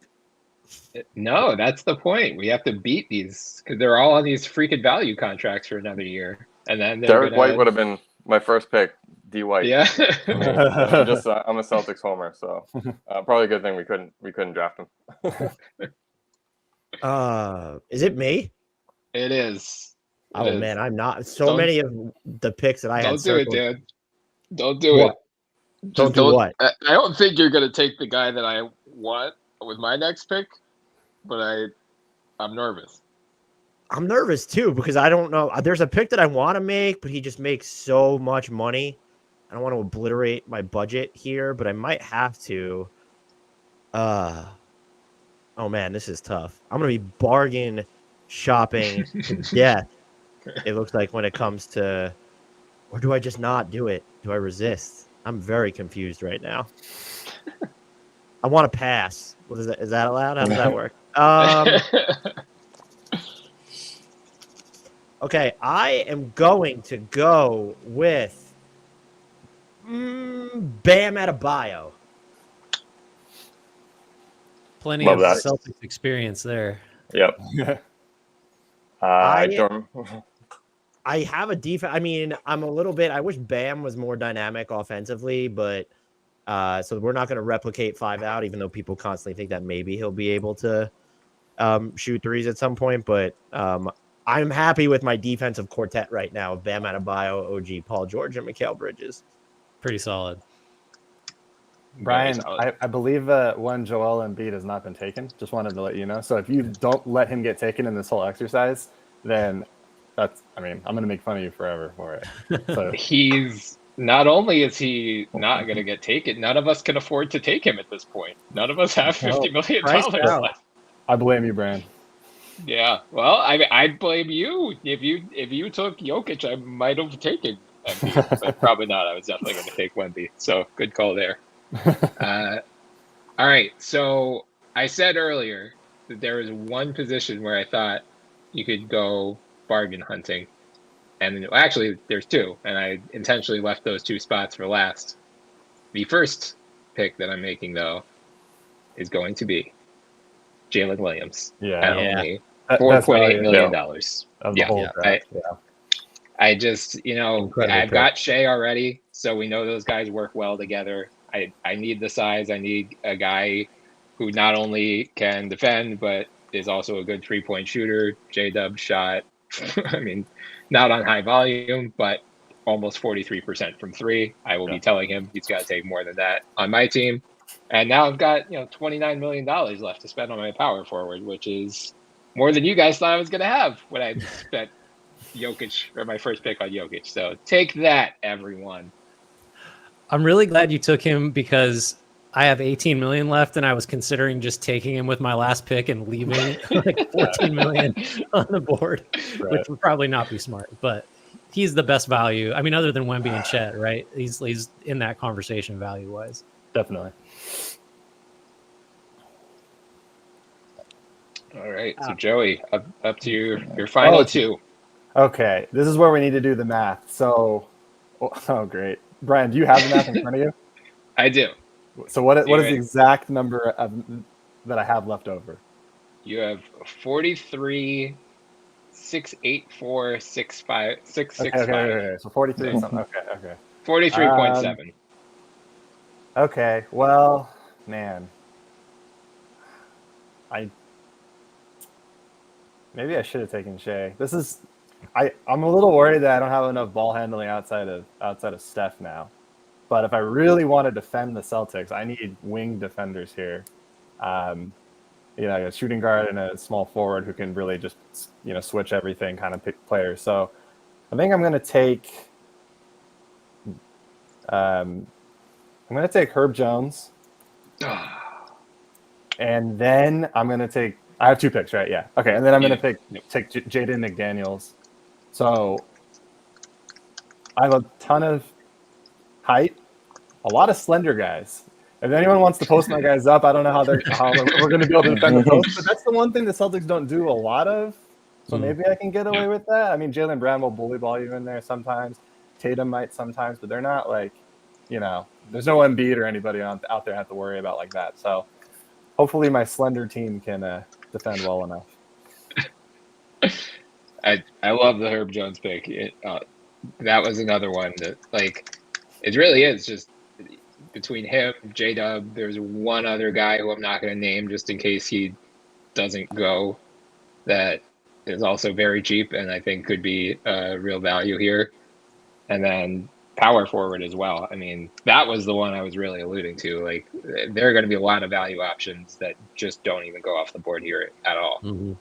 [SPEAKER 4] No, that's the point. We have to beat these because they're all on these freaking value contracts for another year. And then
[SPEAKER 3] Derek White would have been my first pick. D White.
[SPEAKER 4] Yeah.
[SPEAKER 3] I'm a Celtics homer, so probably a good thing we couldn't draft him.
[SPEAKER 1] Is it me?
[SPEAKER 4] It is.
[SPEAKER 1] Man, I'm not. Many of the picks that I had.
[SPEAKER 4] Don't do it, Dan. Don't do it.
[SPEAKER 1] Don't do what?
[SPEAKER 4] I don't think you're going to take the guy that I want with my next pick, but I'm nervous.
[SPEAKER 1] I'm nervous too because I don't know. There's a pick that I want to make, but he just makes so much money. I don't want to obliterate my budget here, but I might have to. Oh man, this is tough. I'm gonna be bargain shopping to death. It looks like when it comes to, or do I just not do it? Do I resist? I'm very confused right now. I want to pass. What is that? Is that allowed? How does that work? Okay, I am going to go with Bam Adebayo.
[SPEAKER 2] Plenty
[SPEAKER 3] Love
[SPEAKER 2] of
[SPEAKER 3] that.
[SPEAKER 2] Celtics experience there.
[SPEAKER 3] Yep. I don't.
[SPEAKER 1] I have a defense. I mean, I'm a little bit. I wish Bam was more dynamic offensively, but so we're not going to replicate 5 out, even though people constantly think that maybe he'll be able to shoot threes at some point. But I'm happy with my defensive quartet right now of Bam Adebayo, OG, Paul George, and Mikal Bridges.
[SPEAKER 2] Pretty solid.
[SPEAKER 5] Brian, I believe one Joel Embiid has not been taken. Just wanted to let you know. So if you don't let him get taken in this whole exercise, then I'm going to make fun of you forever for it. So
[SPEAKER 4] He's not only is he not going to get taken, none of us can afford to take him at this point. None of us have $50 million left.
[SPEAKER 5] I blame you, Brian.
[SPEAKER 4] Yeah, well, I'd blame you. If you took Jokic, I might have taken Embiid, but probably not. I was definitely going to take Wemby. So good call there. All right, so I said earlier that there was one position where I thought you could go bargain hunting, and actually there's 2, and I intentionally left those 2 spots for last. The first pick that I'm making, though, is going to be Jalen Williams at only $4.8 million.
[SPEAKER 5] Of the whole draft.
[SPEAKER 4] I just, I've got Shea already, so we know those guys work well together. I need the size. I need a guy who not only can defend, but is also a good 3-point shooter. J-Dub shot, I mean, not on high volume, but almost 43% from 3. I will be telling him he's got to take more than that on my team. And now I've got, $29 million left to spend on my power forward, which is more than you guys thought I was going to have when I spent Jokic, or my first pick on Jokic. So take that, everyone.
[SPEAKER 2] I'm really glad you took him because I have 18 million left, and I was considering just taking him with my last pick and leaving like 14 million on the board, which would probably not be smart. But he's the best value. I mean, other than Wemby and Chet, right? He's in that conversation value wise.
[SPEAKER 5] Definitely.
[SPEAKER 4] All right, so Joey, up to your final 2.
[SPEAKER 5] Okay, this is where we need to do the math. So, great. Brian, do you have the math in front of you?
[SPEAKER 4] I do.
[SPEAKER 5] So what is the exact number that I have left over?
[SPEAKER 4] You have 43, 684, 65, 665.
[SPEAKER 5] Okay. So 43 something. Okay.
[SPEAKER 4] 43.7.
[SPEAKER 5] Okay. Well, man, maybe I should have taken Shea. I'm a little worried that I don't have enough ball handling outside of Steph now. But if I really want to defend the Celtics, I need wing defenders here. A shooting guard and a small forward who can really just, switch everything kind of pick players. So I think I'm going to take Herb Jones. And then I'm going to take – I have 2 picks, right? Yeah. Okay, and then I'm going to take Jaden McDaniels. So I have a ton of height, a lot of slender guys. If anyone wants to post my guys up, I don't know how we're going to be able to defend the post, but that's the one thing the Celtics don't do a lot of. So maybe I can get away with that. I mean, Jaylen Brown will bully ball you in there sometimes. Tatum might sometimes, but they're not like, there's no Embiid or anybody out there I have to worry about like that. So hopefully my slender team can defend well enough.
[SPEAKER 4] I love the Herb Jones pick. That was another one that, it really is just between him, J-Dub. There's one other guy who I'm not going to name just in case he doesn't go, that is also very cheap and I think could be real value here. And then power forward as well. I mean, that was the one I was really alluding to. There are going to be a lot of value options that just don't even go off the board here at all.
[SPEAKER 2] Mm-hmm.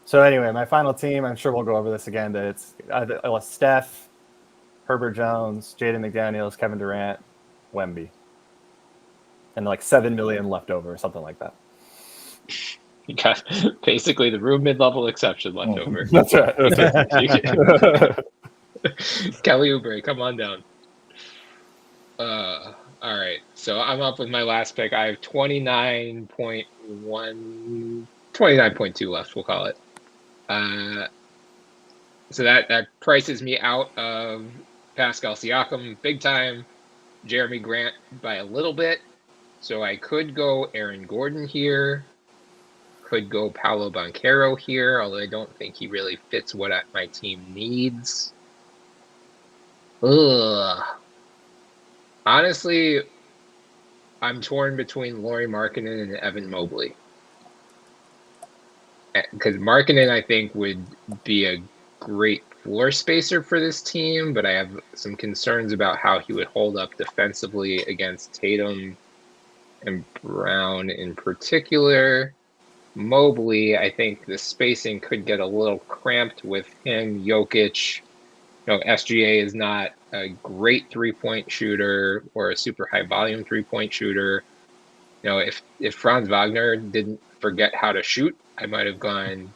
[SPEAKER 5] So anyway, my final team, I'm sure we'll go over this again, but it's Steph, Herbert Jones, Jaden McDaniels, Kevin Durant, Wemby, and like 7 million left over, or something like that.
[SPEAKER 4] You got basically the room mid-level exception left over.
[SPEAKER 5] That's right. That's right.
[SPEAKER 4] Kelly Oubre, come on down. All right. So I'm up with my last pick. I have 29.2 left, we'll call it. So that prices me out of Pascal Siakam big time, Jeremy Grant by a little bit. So I could go Aaron Gordon here. Could go Paolo Banchero here, although I don't think he really fits what my team needs. Honestly, I'm torn between Lauri Markkanen and Evan Mobley. Because Markkanen, I think, would be a great floor spacer for this team, but I have some concerns about how he would hold up defensively against Tatum and Brown in particular. Mobley, I think the spacing could get a little cramped with him. Jokic, SGA is not a great three-point shooter or a super high-volume three-point shooter. If Franz Wagner didn't forget how to shoot, I might have gone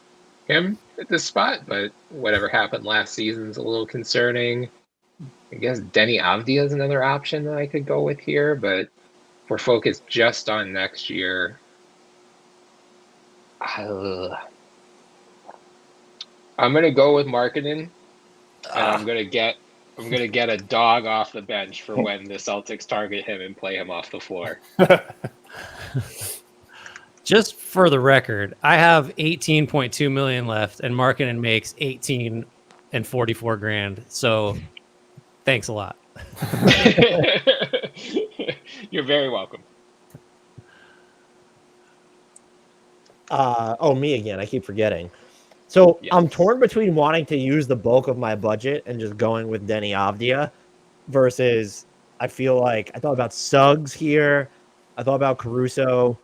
[SPEAKER 4] him at this spot, but whatever happened last season is a little concerning. I guess Denny Avdia is another option that I could go with here, but if we're focused just on next year, I'm gonna go with Markkanen, and I'm gonna get a dog off the bench for when the Celtics target him and play him off the floor.
[SPEAKER 2] Just for the record, I have 18.2 million left, and Markkanen makes 18 and 44 grand. So, thanks a lot.
[SPEAKER 4] You're very welcome.
[SPEAKER 1] Me again. I keep forgetting. So
[SPEAKER 4] Yes.
[SPEAKER 1] I'm torn between wanting to use the bulk of my budget and just going with Denny Avdia versus I feel like I thought about Suggs here. I thought about Caruso.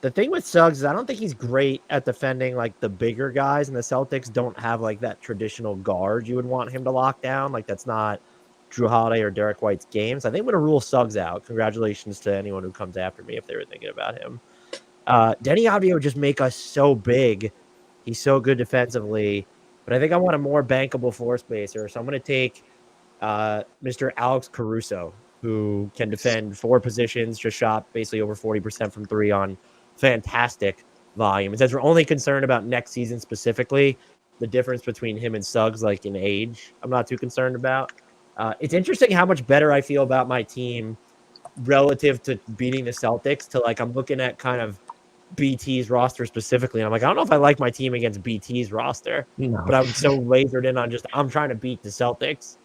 [SPEAKER 1] The thing with Suggs is I don't think he's great at defending like the bigger guys, and the Celtics don't have like that traditional guard you would want him to lock down. Like that's not Drew Holiday or Derek White's games. I think I'm going to rule Suggs out. Congratulations to anyone who comes after me if they were thinking about him. Denny Avdia would just make us so big. He's so good defensively, but I think I want a more bankable floor spacer. So I'm going to take Mr. Alex Caruso, who can defend four positions, just shot basically over 40% from three on fantastic volume. And since we're only concerned about next season specifically, the difference between him and Suggs, like in age, I'm not too concerned about. It's interesting how much better I feel about my team relative to beating the Celtics to like I'm looking at kind of BT's roster specifically. And I'm like, I don't know if I like my team against BT's roster, but I'm so lasered in on I'm trying to beat the Celtics.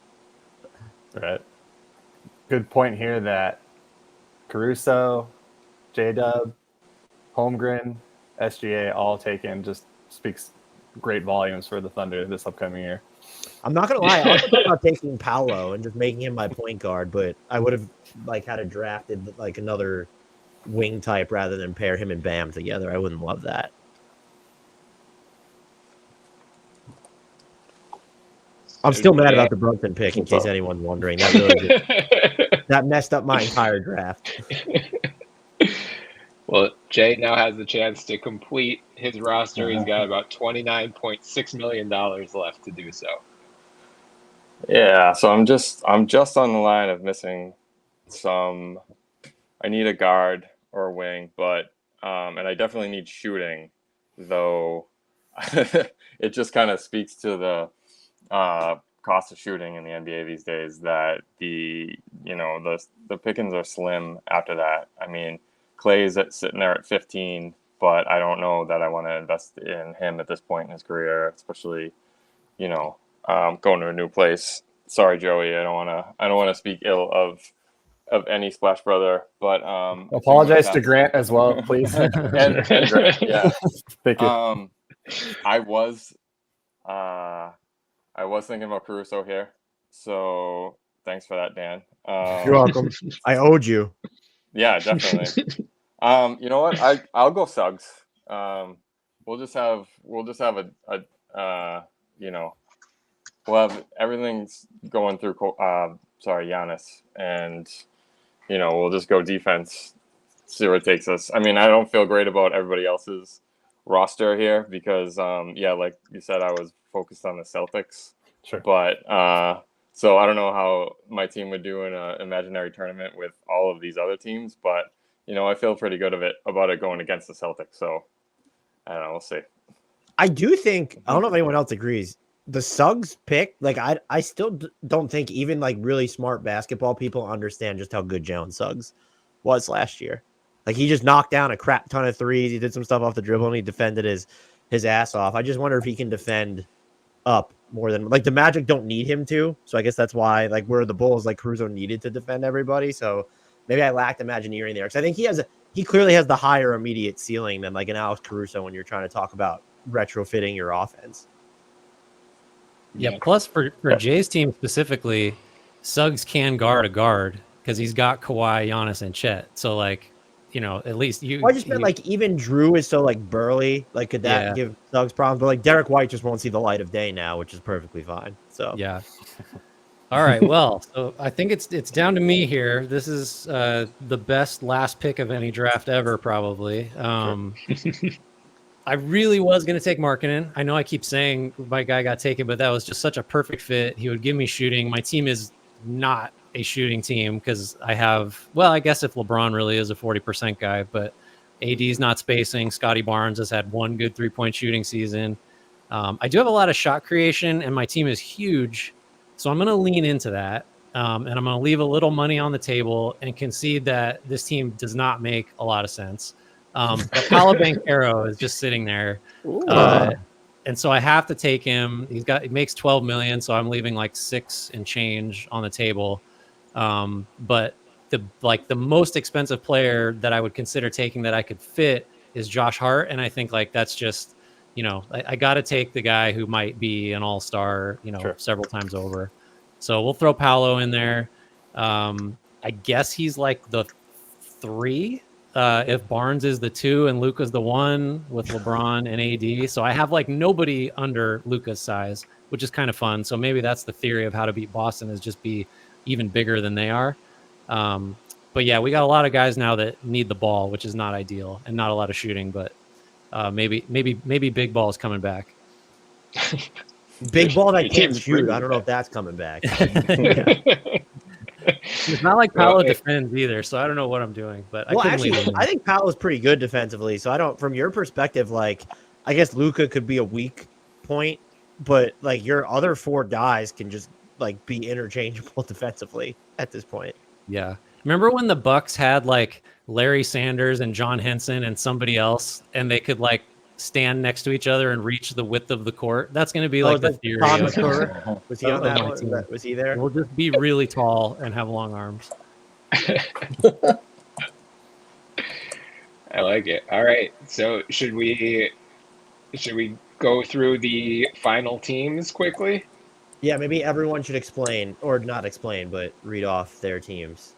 [SPEAKER 5] Right. Good point here that Caruso, J-Dub, Holmgren, SGA all taken just speaks great volumes for the Thunder this upcoming year.
[SPEAKER 1] I'm not going to lie. I was thinking about taking Paolo and just making him my point guard, but I would have had a drafted like another wing type rather than pair him and Bam together. I wouldn't love that. I'm still mad about the Brunson pick, in case anyone's wondering. That really that messed up my entire draft.
[SPEAKER 4] Well, Jay now has the chance to complete his roster. He's got about $29.6 million left to do so.
[SPEAKER 3] Yeah, so I'm just on the line of missing some. I need a guard or a wing, but and I definitely need shooting, though. It just kind of speaks to the cost of shooting in the NBA these days that the pickings are slim after that. I mean, Clay's sitting there at 15, but I don't know that I want to invest in him at this point in his career, especially, going to a new place. Sorry, Joey, I don't want to speak ill of any Splash Brother, but
[SPEAKER 5] apologize to Grant as well, please.
[SPEAKER 3] and Grant, yeah.
[SPEAKER 5] Thank you.
[SPEAKER 3] I was thinking about Caruso here, so thanks for that, Dan.
[SPEAKER 1] You're welcome. I owed you.
[SPEAKER 3] Yeah, definitely. You know what? I'll go Suggs. We'll just have a well, everything's going through Giannis, and we'll just go defense, see where it takes us. I mean, I don't feel great about everybody else's roster here because like you said, I was focused on the Celtics.
[SPEAKER 5] Sure.
[SPEAKER 3] But so I don't know how my team would do in an imaginary tournament with all of these other teams, but I feel pretty good about it going against the Celtics. So I don't know, we'll see.
[SPEAKER 1] I do think, I don't know if anyone else agrees, the Suggs pick, like I still don't think even like really smart basketball people understand just how good Jalen Suggs was last year. Like he just knocked down a crap ton of threes. He did some stuff off the dribble and he defended his ass off. I just wonder if he can defend up more than like the Magic don't need him to. So I guess that's why like where the Bulls like Caruso needed to defend everybody. So maybe I lacked Imagineering there because I think he clearly has the higher immediate ceiling than like an Alex Caruso when you're trying to talk about retrofitting your offense.
[SPEAKER 2] Yeah. Plus for Jay's team specifically, Suggs can guard a guard because he's got Kawhi, Giannis, and Chet. So like, at least I
[SPEAKER 1] just meant like even Drew is so like burly. Like could that give Suggs problems? But like Derek White just won't see the light of day now, which is perfectly fine. So
[SPEAKER 2] yeah. All right. Well, so I think it's down to me here. This is the best last pick of any draft ever, probably. I really was going to take Markkanen. I know I keep saying my guy got taken, but that was just such a perfect fit. He would give me shooting. My team is not a shooting team because I guess if LeBron really is a 40% guy, but AD's not spacing. Scotty Barnes has had one good 3-point shooting season. I do have a lot of shot creation, and my team is huge. So I'm going to lean into that, and I'm going to leave a little money on the table and concede that this team does not make a lot of sense. But Paolo Banchero is just sitting there, and so I have to take him. He makes $12 million, so I'm leaving like 6 and change on the table. But the most expensive player that I would consider taking that I could fit is Josh Hart, and I think like that's just. I got to take the guy who might be an all-star,
[SPEAKER 5] Sure.
[SPEAKER 2] several times over. So we'll throw Paolo in there. I guess he's like the 3 if Barnes is the 2 and Luka's the 1 with LeBron and AD. So I have like nobody under Luka's size, which is kind of fun. So maybe that's the theory of how to beat Boston is just be even bigger than they are. But yeah, we got a lot of guys now that need the ball, which is not ideal and not a lot of shooting, but maybe Big Ball is coming back.
[SPEAKER 1] Big Ball that can't shoot. I don't know if that's coming back.
[SPEAKER 2] It's not like Paolo defends either, so I don't know what I'm doing. But I
[SPEAKER 1] think Paolo's pretty good defensively. So I don't, from your perspective, like I guess Luka could be a weak point, but like your other 4 guys can just like be interchangeable defensively at this point.
[SPEAKER 2] Yeah. Remember when the Bucks had like Larry Sanders and John Henson and somebody else, and they could like stand next to each other and reach the width of the court? That's going to be like the theory.
[SPEAKER 1] Was he on that one? Was he there?
[SPEAKER 2] We'll just be really tall and have long arms.
[SPEAKER 4] I like it. All right. So should we go through the final teams quickly?
[SPEAKER 1] Yeah, maybe everyone should explain, or not explain, but read off their teams.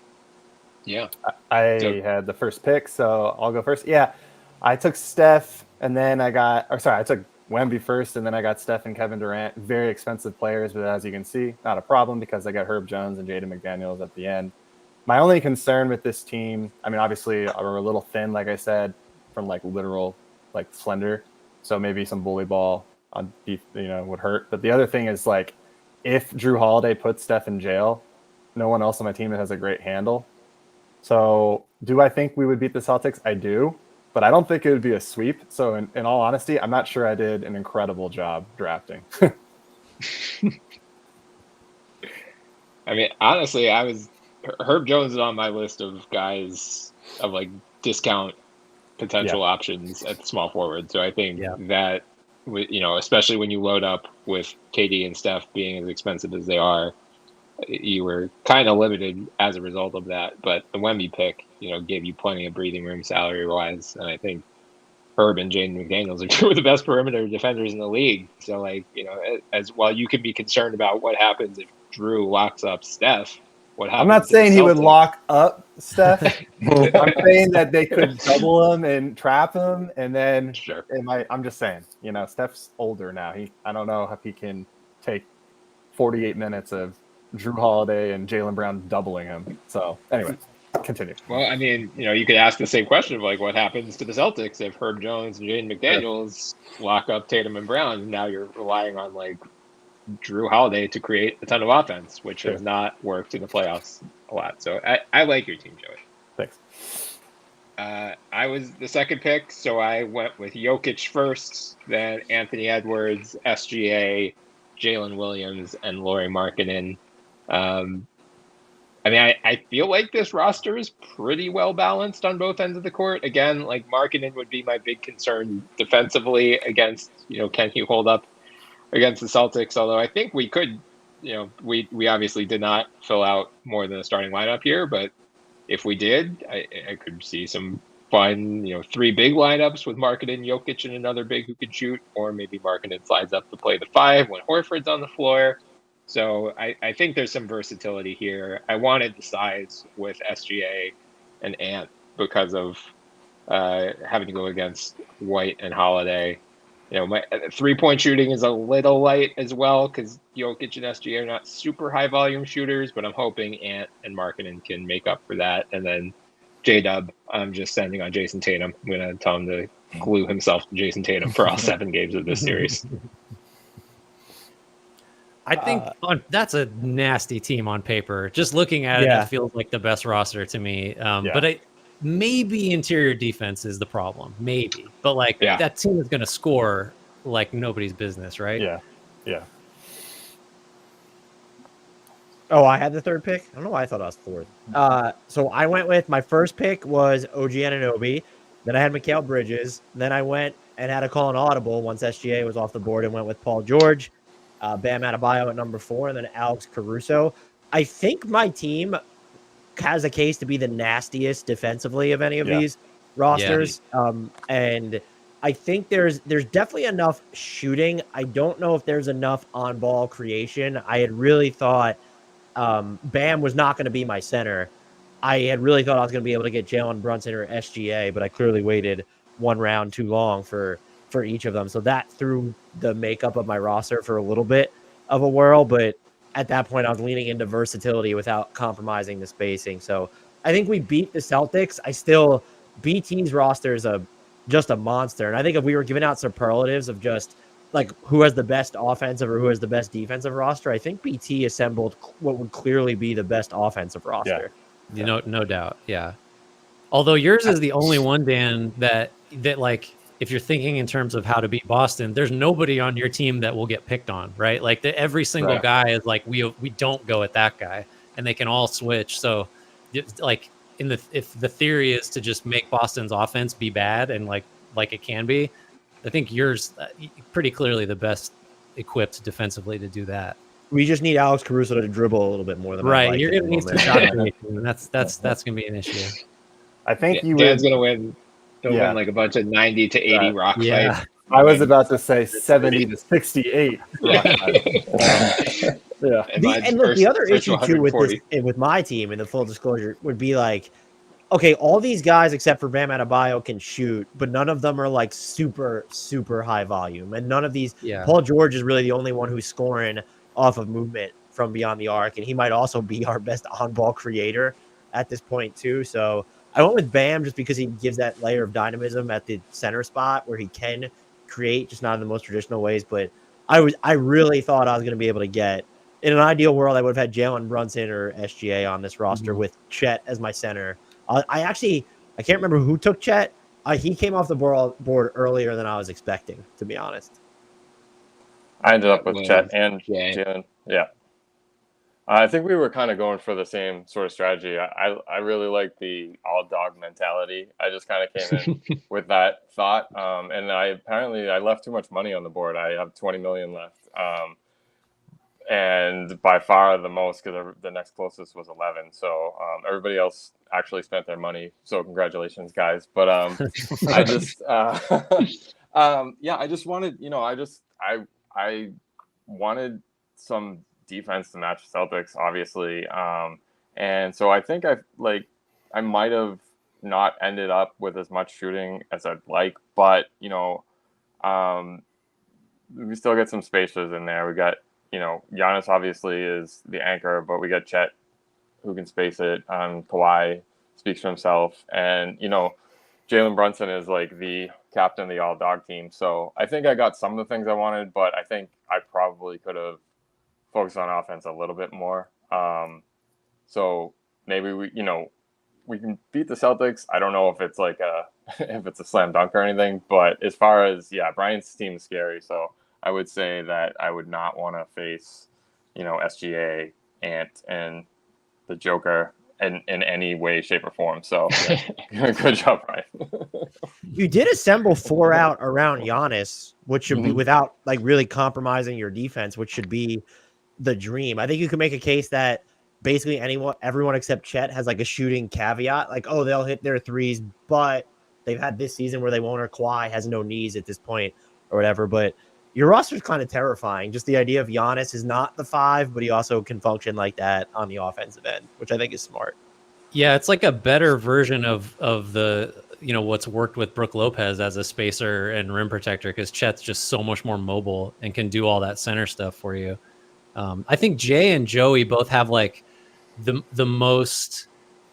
[SPEAKER 4] Yeah.
[SPEAKER 5] I had the first pick, so I'll go first. Yeah, I took Steph, and then I took Wemby first, and then I got Steph and Kevin Durant. Very expensive players, but as you can see, not a problem because I got Herb Jones and Jaden McDaniels at the end. My only concern with this team, I mean, obviously, we're a little thin, like I said, from like literal, like slender. So maybe some bully ball on, would hurt. But the other thing is like, if Drew Holiday puts Steph in jail, no one else on my team has a great handle. So do I think we would beat the Celtics? I do, but I don't think it would be a sweep. So in all honesty, I'm not sure I did an incredible job drafting.
[SPEAKER 4] I mean, honestly, Herb Jones is on my list of guys of like discount potential options at the small forward. So I think that, especially when you load up with KD and Steph being as expensive as they are, you were kind of limited as a result of that. But the Wemby pick, gave you plenty of breathing room salary-wise. And I think Herb and Jaden McDaniels are two of the best perimeter defenders in the league. So, as while you can be concerned about what happens if Drew locks up Steph, what happens?
[SPEAKER 5] I'm not saying he would lock up Steph. I'm saying that they could double him and trap him, and then I'm just saying, Steph's older now. I don't know if he can take 48 minutes of Drew Holiday and Jaylen Brown doubling him. So anyway, continue.
[SPEAKER 4] Well, I mean, you could ask the same question of like, what happens to the Celtics if Herb Jones and Jaden McDaniels lock up Tatum and Brown? And now you're relying on like Drew Holiday to create a ton of offense, which has not worked in the playoffs a lot. So I like your team, Joey.
[SPEAKER 5] Thanks.
[SPEAKER 4] I was the second pick, so I went with Jokic first, then Anthony Edwards, SGA, Jalen Williams, and Lauri Markkanen. I mean, I feel like this roster is pretty well balanced on both ends of the court. Again, like Markkanen would be my big concern defensively against, can he hold up against the Celtics? Although I think we could, we obviously did not fill out more than a starting lineup here, but if we did, I could see some fun, 3 big lineups with Markkanen, Jokic, and another big who could shoot, or maybe Markkanen slides up to play the 5 when Horford's on the floor. So I think there's some versatility here. I wanted the size with SGA and Ant because of having to go against White and Holiday. My 3-point shooting is a little light as well because Jokic and SGA are not super high volume shooters, but I'm hoping Ant and Markkanen can make up for that. And then J-Dub, I'm just sending on Jason Tatum. I'm going to tell him to glue himself to Jason Tatum for all 7 games of this series.
[SPEAKER 2] I think that's a nasty team on paper. Just looking at it, it feels like the best roster to me. But maybe interior defense is the problem. Maybe. But that team is going to score like nobody's business, right?
[SPEAKER 5] Yeah. Yeah.
[SPEAKER 1] Oh, I had the third pick? I don't know why I thought I was fourth. So I went with my first pick was OG Anunoby. Then I had Mikal Bridges. Then I went and had to call an audible once SGA was off the board and went with Paul George. Bam Adebayo at number 4, and then Alex Caruso. I think my team has a case to be the nastiest defensively of any of these rosters. And I think there's definitely enough shooting. I don't know if there's enough on-ball creation. I had really thought Bam was not going to be my center. I had really thought I was going to be able to get Jalen Brunson or SGA, but I clearly waited one round too long for each of them. So that threw the makeup of my roster for a little bit of a whirl, but at that point I was leaning into versatility without compromising the spacing. So I think we beat the Celtics. BT's roster is just a monster. And I think if we were giving out superlatives of just like who has the best offensive or who has the best defensive roster, I think BT assembled what would clearly be the best offensive roster.
[SPEAKER 2] No doubt. Yeah. Although yours is the only one, Dan, that like, if you're thinking in terms of how to beat Boston, there's nobody on your team that will get picked on, right? Like every single guy is like, we don't go at that guy, and they can all switch. So like if the theory is to just make Boston's offense be bad and like it can be, I think yours pretty clearly the best equipped defensively to do that.
[SPEAKER 1] We just need Alex Caruso to dribble a little bit more than
[SPEAKER 2] You're going to need some shot creation, and that's going to be an issue.
[SPEAKER 5] I think
[SPEAKER 4] Dan's going to win. He'll win like a bunch of 90 to 80 rock fights.
[SPEAKER 5] I was about to say 70 to 68 rock fights.
[SPEAKER 1] And look, the other issue too with my team, and the full disclosure, would be like, okay, all these guys except for Bam Adebayo can shoot, but none of them are like super, super high volume. And none of these, Paul George is really the only one who's scoring off of movement from beyond the arc. And he might also be our best on-ball creator at this point too. So I went with Bam just because he gives that layer of dynamism at the center spot where he can create, just not in the most traditional ways. But I really thought I was going to be able to get, in an ideal world, I would have had Jalen Brunson or SGA on this roster with Chet as my center. I can't remember who took Chet. He came off the board earlier than I was expecting, to be honest.
[SPEAKER 3] I ended up with Chet and Jalen. Yeah. I think we were kind of going for the same sort of strategy. I really like the all-dog mentality. I just kind of came in with that thought. And I left too much money on the board. I have 20 million left. And by far the most, because the next closest was 11. So everybody else actually spent their money. So congratulations, guys. But I just, I just wanted, I wanted some defense to match the Celtics, obviously. And so I think I might have not ended up with as much shooting as I'd like, but we still get some spacers in there. We got Giannis obviously is the anchor, but we got Chet who can space it. Kawhi speaks for himself. And, Jalen Brunson is like the captain of the all-dog team. So I think I got some of the things I wanted, but I think I probably could have focused on offense a little bit more. So maybe we can beat the Celtics. I don't know if it's like if it's a slam dunk or anything, but as far as, Brian's team is scary. So I would say that I would not want to face, SGA, Ant, and the Joker in any way, shape, or form. So good job, Brian.
[SPEAKER 1] You did assemble 4 out around Giannis, which should be without like really compromising your defense, which should be the dream. I think you can make a case that basically everyone except Chet has like a shooting caveat, like, oh, they'll hit their threes, but they've had this season where they won't, or Kawhi has no knees at this point or whatever. But your roster is kind of terrifying. Just the idea of Giannis is not the 5, but he also can function like that on the offensive end, which I think is smart.
[SPEAKER 2] Yeah, it's like a better version of the what's worked with Brook Lopez as a spacer and rim protector, because Chet's just so much more mobile and can do all that center stuff for you. I think Jay and Joey both have like the most,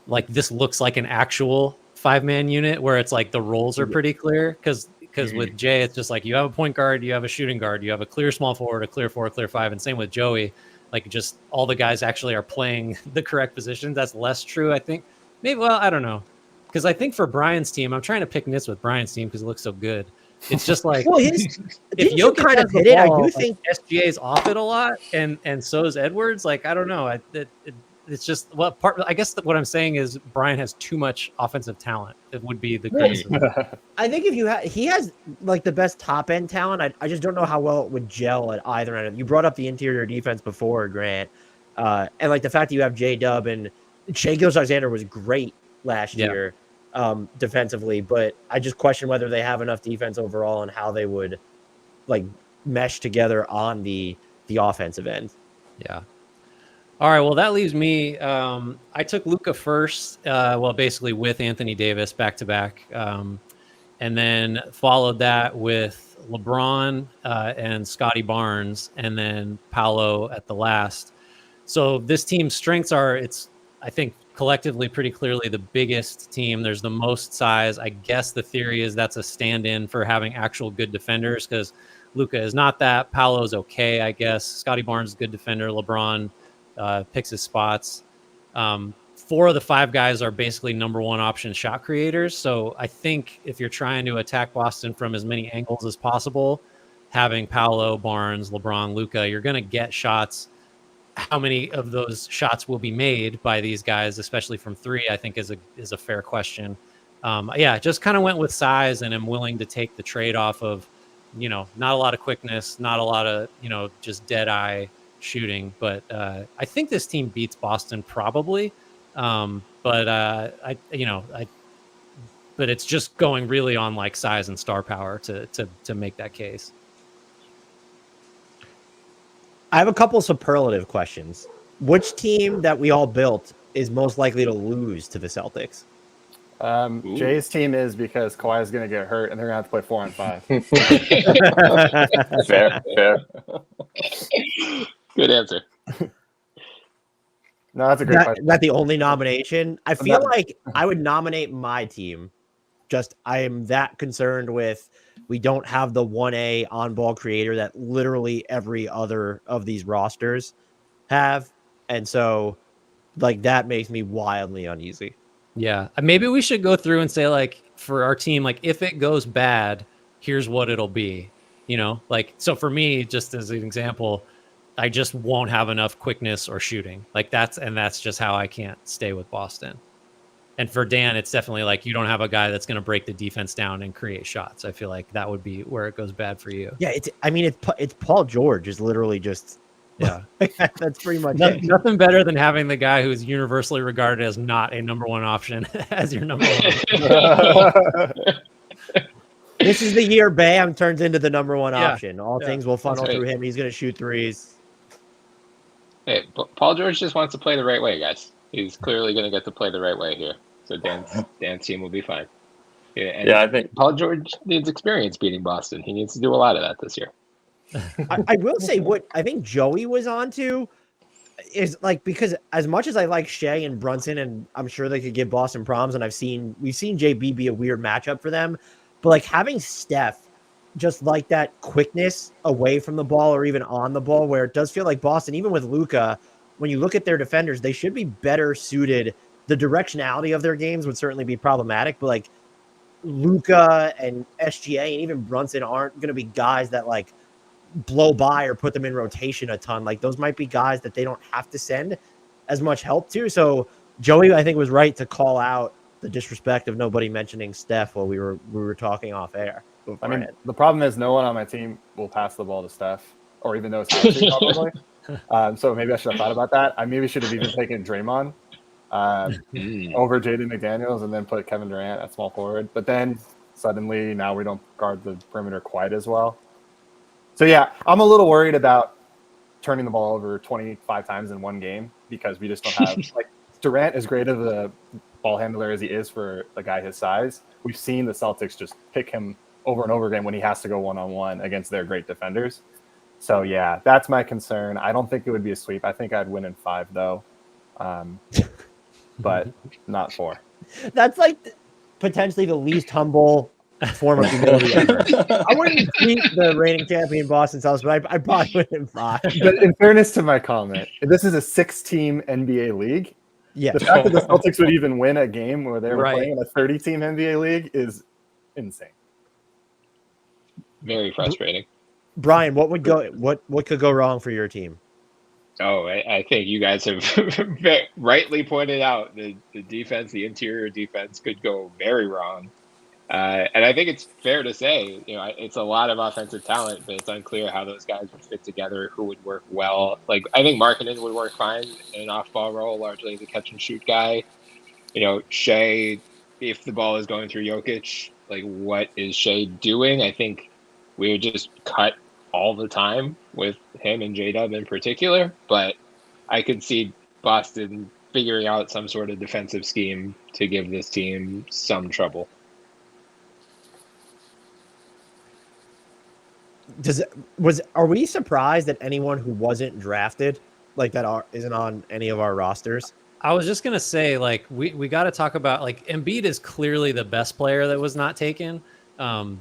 [SPEAKER 2] like, this looks like an actual 5-man unit where it's like the roles are pretty clear, because with Jay it's just like you have a point guard, you have a shooting guard, you have a clear small forward, a clear 4, clear 5, and same with Joey. Like, just all the guys actually are playing the correct positions. That's less true, I think. Maybe, well, I don't know, because I think for Brian's team, I'm trying to pick nits with Brian's team because it looks so good. It's just like,
[SPEAKER 1] well,
[SPEAKER 2] if
[SPEAKER 1] Jokic kind of hit it, I do think
[SPEAKER 2] SGA's off it a lot, and so is Edwards. Like, I don't know. It's just I guess what I'm saying is Brian has too much offensive talent. It would be the criticism.
[SPEAKER 1] I think he has like the best top end talent. I just don't know how well it would gel at either end. You brought up the interior defense before, Grant, and like the fact that you have J-Dub and Gilgeous-Alexander was great last year defensively, but I just question whether they have enough defense overall and how they would like mesh together on the offensive end.
[SPEAKER 2] Yeah. All right, well, that leaves me. I took Luka first, basically with Anthony Davis back-to-back, and then followed that with LeBron and Scotty Barnes, and then Paolo at the last. So this team's strengths are, I think, collectively pretty clearly the biggest team. There's the most size. I guess the theory is that's a stand-in for having actual good defenders, because Luka is not that. Paolo's okay, I guess. Scotty Barnes is a good defender. LeBron picks his spots. 4 of the 5 guys are basically number 1 option shot creators. So I think if you're trying to attack Boston from as many angles as possible, having Paolo, Barnes, LeBron, Luka, you're going to get shots. How many of those shots will be made by these guys, especially from 3, I think is a fair question. Just kind of went with size, and am willing to take the trade-off of, not a lot of quickness, not a lot of, just dead eye shooting. But I think this team beats Boston probably. But it's just going really on like size and star power to make that case.
[SPEAKER 1] I have a couple superlative questions. Which team that we all built is most likely to lose to the Celtics?
[SPEAKER 5] Jay's team is, because Kawhi is going to get hurt and they're going to have to play 4-on-5.
[SPEAKER 3] Fair.
[SPEAKER 4] Good answer.
[SPEAKER 5] No, that's a great question.
[SPEAKER 1] Is that the only nomination? I feel like I would nominate my team. Just I am that concerned with we don't have the 1A on-ball creator that literally every other of these rosters have. And so, like, that makes me wildly uneasy.
[SPEAKER 2] Yeah. Maybe we should go through and say, like, for our team, like, if it goes bad, here's what it'll be. Like, so for me, just as an example, I just won't have enough quickness or shooting. Like, that's just how I can't stay with Boston. And for Dan, it's definitely like you don't have a guy that's going to break the defense down and create shots. I feel like that would be where it goes bad for you.
[SPEAKER 1] Yeah, it's Paul George is literally just that's pretty much it.
[SPEAKER 2] Nothing better than having the guy who's universally regarded as not a number 1 option as your number 1.
[SPEAKER 1] This is the year Bam turns into the number 1 option. All things will funnel through him. He's going to shoot threes.
[SPEAKER 4] Hey, Paul George just wants to play the right way, guys. He's clearly going to get to play the right way here. So Dan's team will be fine.
[SPEAKER 3] I think
[SPEAKER 4] Paul George needs experience beating Boston. He needs to do a lot of that this year.
[SPEAKER 1] I will say what I think Joey was onto is like, because as much as I like Shea and Brunson, and I'm sure they could give Boston problems, and we've seen JB be a weird matchup for them, but like having Steph just like that quickness away from the ball or even on the ball, where it does feel like Boston, even with Luka, when you look at their defenders, they should be better suited. The directionality of their games would certainly be problematic, but like Luka and SGA and even Brunson aren't going to be guys that like blow by or put them in rotation a ton. Like those might be guys that they don't have to send as much help to. So Joey, I think, was right to call out the disrespect of nobody mentioning Steph while we were talking off air.
[SPEAKER 5] I mean, the problem is no one on my team will pass the ball to Steph or even knows how to probably. So maybe I should have thought about that. I maybe should have even taken Draymond over Jaden McDaniels and then put Kevin Durant at small forward. But then suddenly now we don't guard the perimeter quite as well. So, yeah, I'm a little worried about turning the ball over 25 times in one game because we just don't have – like Durant, as great of a ball handler as he is for a guy his size, we've seen the Celtics just pick him over and over again when he has to go one-on-one against their great defenders. So, yeah, that's my concern. I don't think it would be a sweep. I think I'd win in 5, though, but not 4.
[SPEAKER 1] That's like potentially the least humble form of humility ever. I wouldn't beat the reigning champion Boston Celtics, but I probably win in 5.
[SPEAKER 5] But in fairness to my comment, this is a 6-team NBA league.
[SPEAKER 1] Yeah.
[SPEAKER 5] The fact that the Celtics would even win a game where they were
[SPEAKER 2] Right.
[SPEAKER 5] playing in a 30-team NBA league is insane.
[SPEAKER 4] Very frustrating.
[SPEAKER 1] Brian, what could go wrong for your team?
[SPEAKER 4] Oh, I think you guys have rightly pointed out the defense, the interior defense could go very wrong. And I think it's fair to say, it's a lot of offensive talent, but it's unclear how those guys would fit together, who would work well. Like, I think Markkanen would work fine in an off-ball role, largely as a catch-and-shoot guy. Shea, if the ball is going through Jokic, like, what is Shea doing? I think we would just cut all the time with him and J-Dub in particular, but I could see Boston figuring out some sort of defensive scheme to give this team some trouble.
[SPEAKER 1] Are we surprised that anyone who wasn't drafted like that isn't on any of our rosters?
[SPEAKER 2] I was just gonna say, like, we got to talk about, like, Embiid is clearly the best player that was not taken.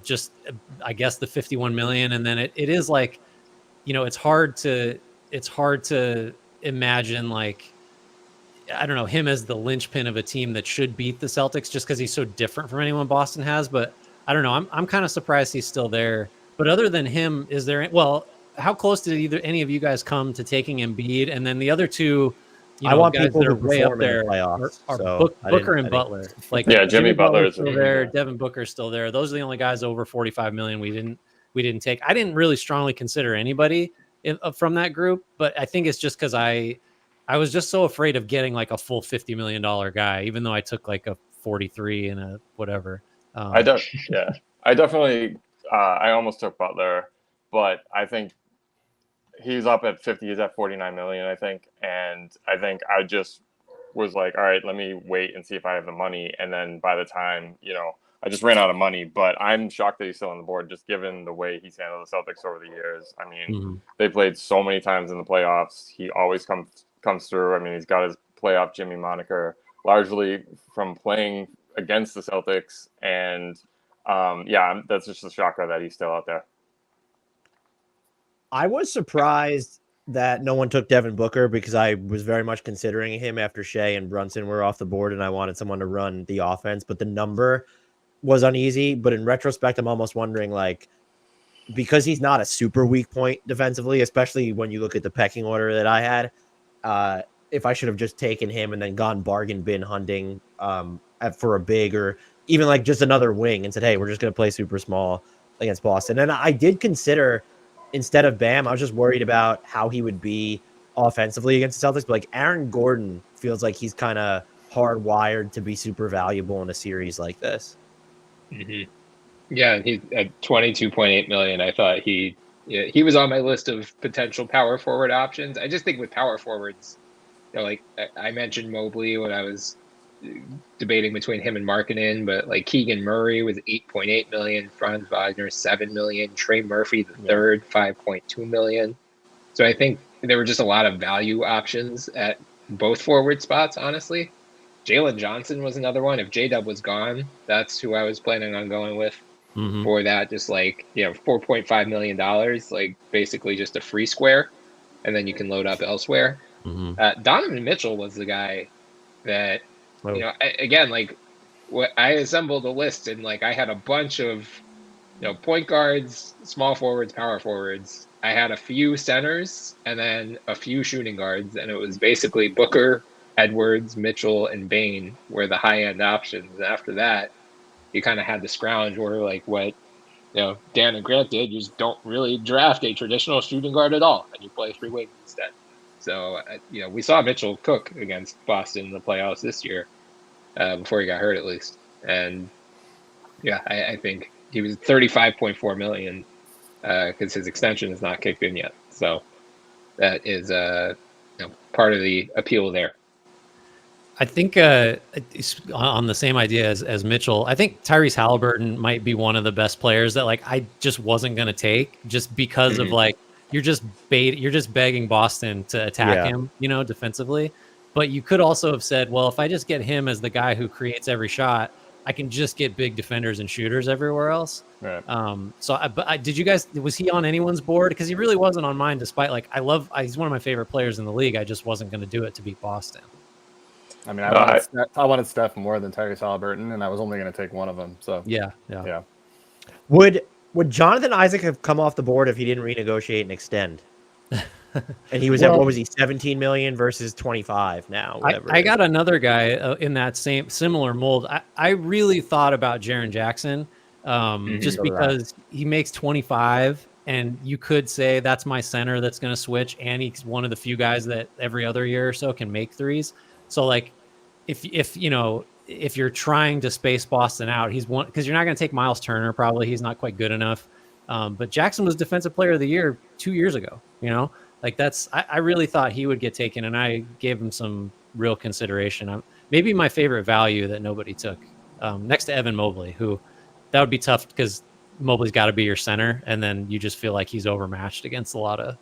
[SPEAKER 2] Just I guess the 51 million, and then it is like, it's hard to imagine, like, I don't know, him as the linchpin of a team that should beat the Celtics just because he's so different from anyone Boston has. But I don't know, I'm kind of surprised he's still there. But other than him, is there? Well, how close did any of you guys come to taking Embiid? And then the other two,
[SPEAKER 1] I want
[SPEAKER 2] guys
[SPEAKER 1] people
[SPEAKER 2] that
[SPEAKER 1] to
[SPEAKER 2] are way up
[SPEAKER 1] perform in the
[SPEAKER 2] there
[SPEAKER 1] playoffs,
[SPEAKER 2] are
[SPEAKER 1] so
[SPEAKER 2] Booker and Butler. Like,
[SPEAKER 3] Yeah, Jimmy Butler is
[SPEAKER 2] still there. Devin Booker's still there. Those are the only guys over 45 million we didn't take. I didn't really strongly consider anybody from that group, but I think it's just because I was just so afraid of getting like a full $50 million guy, even though I took like a 43 and a whatever.
[SPEAKER 3] I definitely I almost took Butler, but I think he's up at 50. He's at 49 million, I think. And I think I just was like, all right, let me wait and see if I have the money. And then by the time, I just ran out of money. But I'm shocked that he's still on the board, just given the way he's handled the Celtics over the years. I mean, they played so many times in the playoffs. He always comes through. I mean, he's got his playoff Jimmy moniker largely from playing against the Celtics. And that's just a shocker that he's still out there.
[SPEAKER 1] I was surprised that no one took Devin Booker because I was very much considering him after Shea and Brunson were off the board, and I wanted someone to run the offense, but the number was uneasy. But in retrospect, I'm almost wondering, like, because he's not a super weak point defensively, especially when you look at the pecking order that I had, if I should have just taken him and then gone bargain bin hunting for a big or even like just another wing and said, hey, we're just going to play super small against Boston. And I did consider, instead of Bam, I was just worried about how he would be offensively against the Celtics. But like Aaron Gordon feels like he's kind of hardwired to be super valuable in a series like this.
[SPEAKER 4] Mm-hmm. Yeah, he's at 22.8 million. I thought he was on my list of potential power forward options. I just think with power forwards, like I mentioned Mobley when I was debating between him and Markkanen, but like Keegan Murray was 8.8 million, Franz Wagner 7 million, Trey Murphy the third 5.2 million. So I think there were just a lot of value options at both forward spots, honestly. Jalen Johnson was another one. If J-Dub was gone, that's who I was planning on going with for that. Just like, $4.5 million, like basically just a free square, and then you can load up elsewhere. Donovan Mitchell was the guy that, again, like what I assembled a list, and like I had a bunch of, point guards, small forwards, power forwards. I had a few centers and then a few shooting guards, and it was basically Booker, Edwards, Mitchell, and Bane were the high-end options. And after that, you kind of had to scrounge where, like, what Dan and Grant did. You just don't really draft a traditional shooting guard at all, and you play 3 wings instead. So, we saw Mitchell cook against Boston in the playoffs this year, before he got hurt at least. And, I think he was $35.4 million because his extension is not kicked in yet. So that is part of the appeal there.
[SPEAKER 2] I think on the same idea as Mitchell, I think Tyrese Halliburton might be one of the best players that like I just wasn't going to take just because of like you're just begging Boston to attack him, defensively. But you could also have said, well, if I just get him as the guy who creates every shot, I can just get big defenders and shooters everywhere else.
[SPEAKER 5] Right.
[SPEAKER 2] Did you guys, was he on anyone's board? Because he really wasn't on mine, despite like he's one of my favorite players in the league. I just wasn't going to do it to beat Boston.
[SPEAKER 5] I mean, I wanted Steph more than Tyrese Halliburton, and I was only going to take one of them. So
[SPEAKER 2] yeah.
[SPEAKER 1] Would Jonathan Isaac have come off the board if he didn't renegotiate and extend? And he was at, what was he, 17 million versus 25 now?
[SPEAKER 2] I got another guy in that similar mold. I really thought about Jaren Jackson just because he makes 25, and you could say that's my center that's going to switch, and he's one of the few guys that every other year or so can make threes. So like if you're trying to space Boston out, he's one, because you're not going to take Miles Turner. Probably he's not quite good enough. But Jackson was Defensive Player of the Year 2 years ago, like I really thought he would get taken, and I gave him some real consideration. Maybe my favorite value that nobody took, next to Evan Mobley, who that would be tough because Mobley's got to be your center, and then you just feel like he's overmatched against a lot of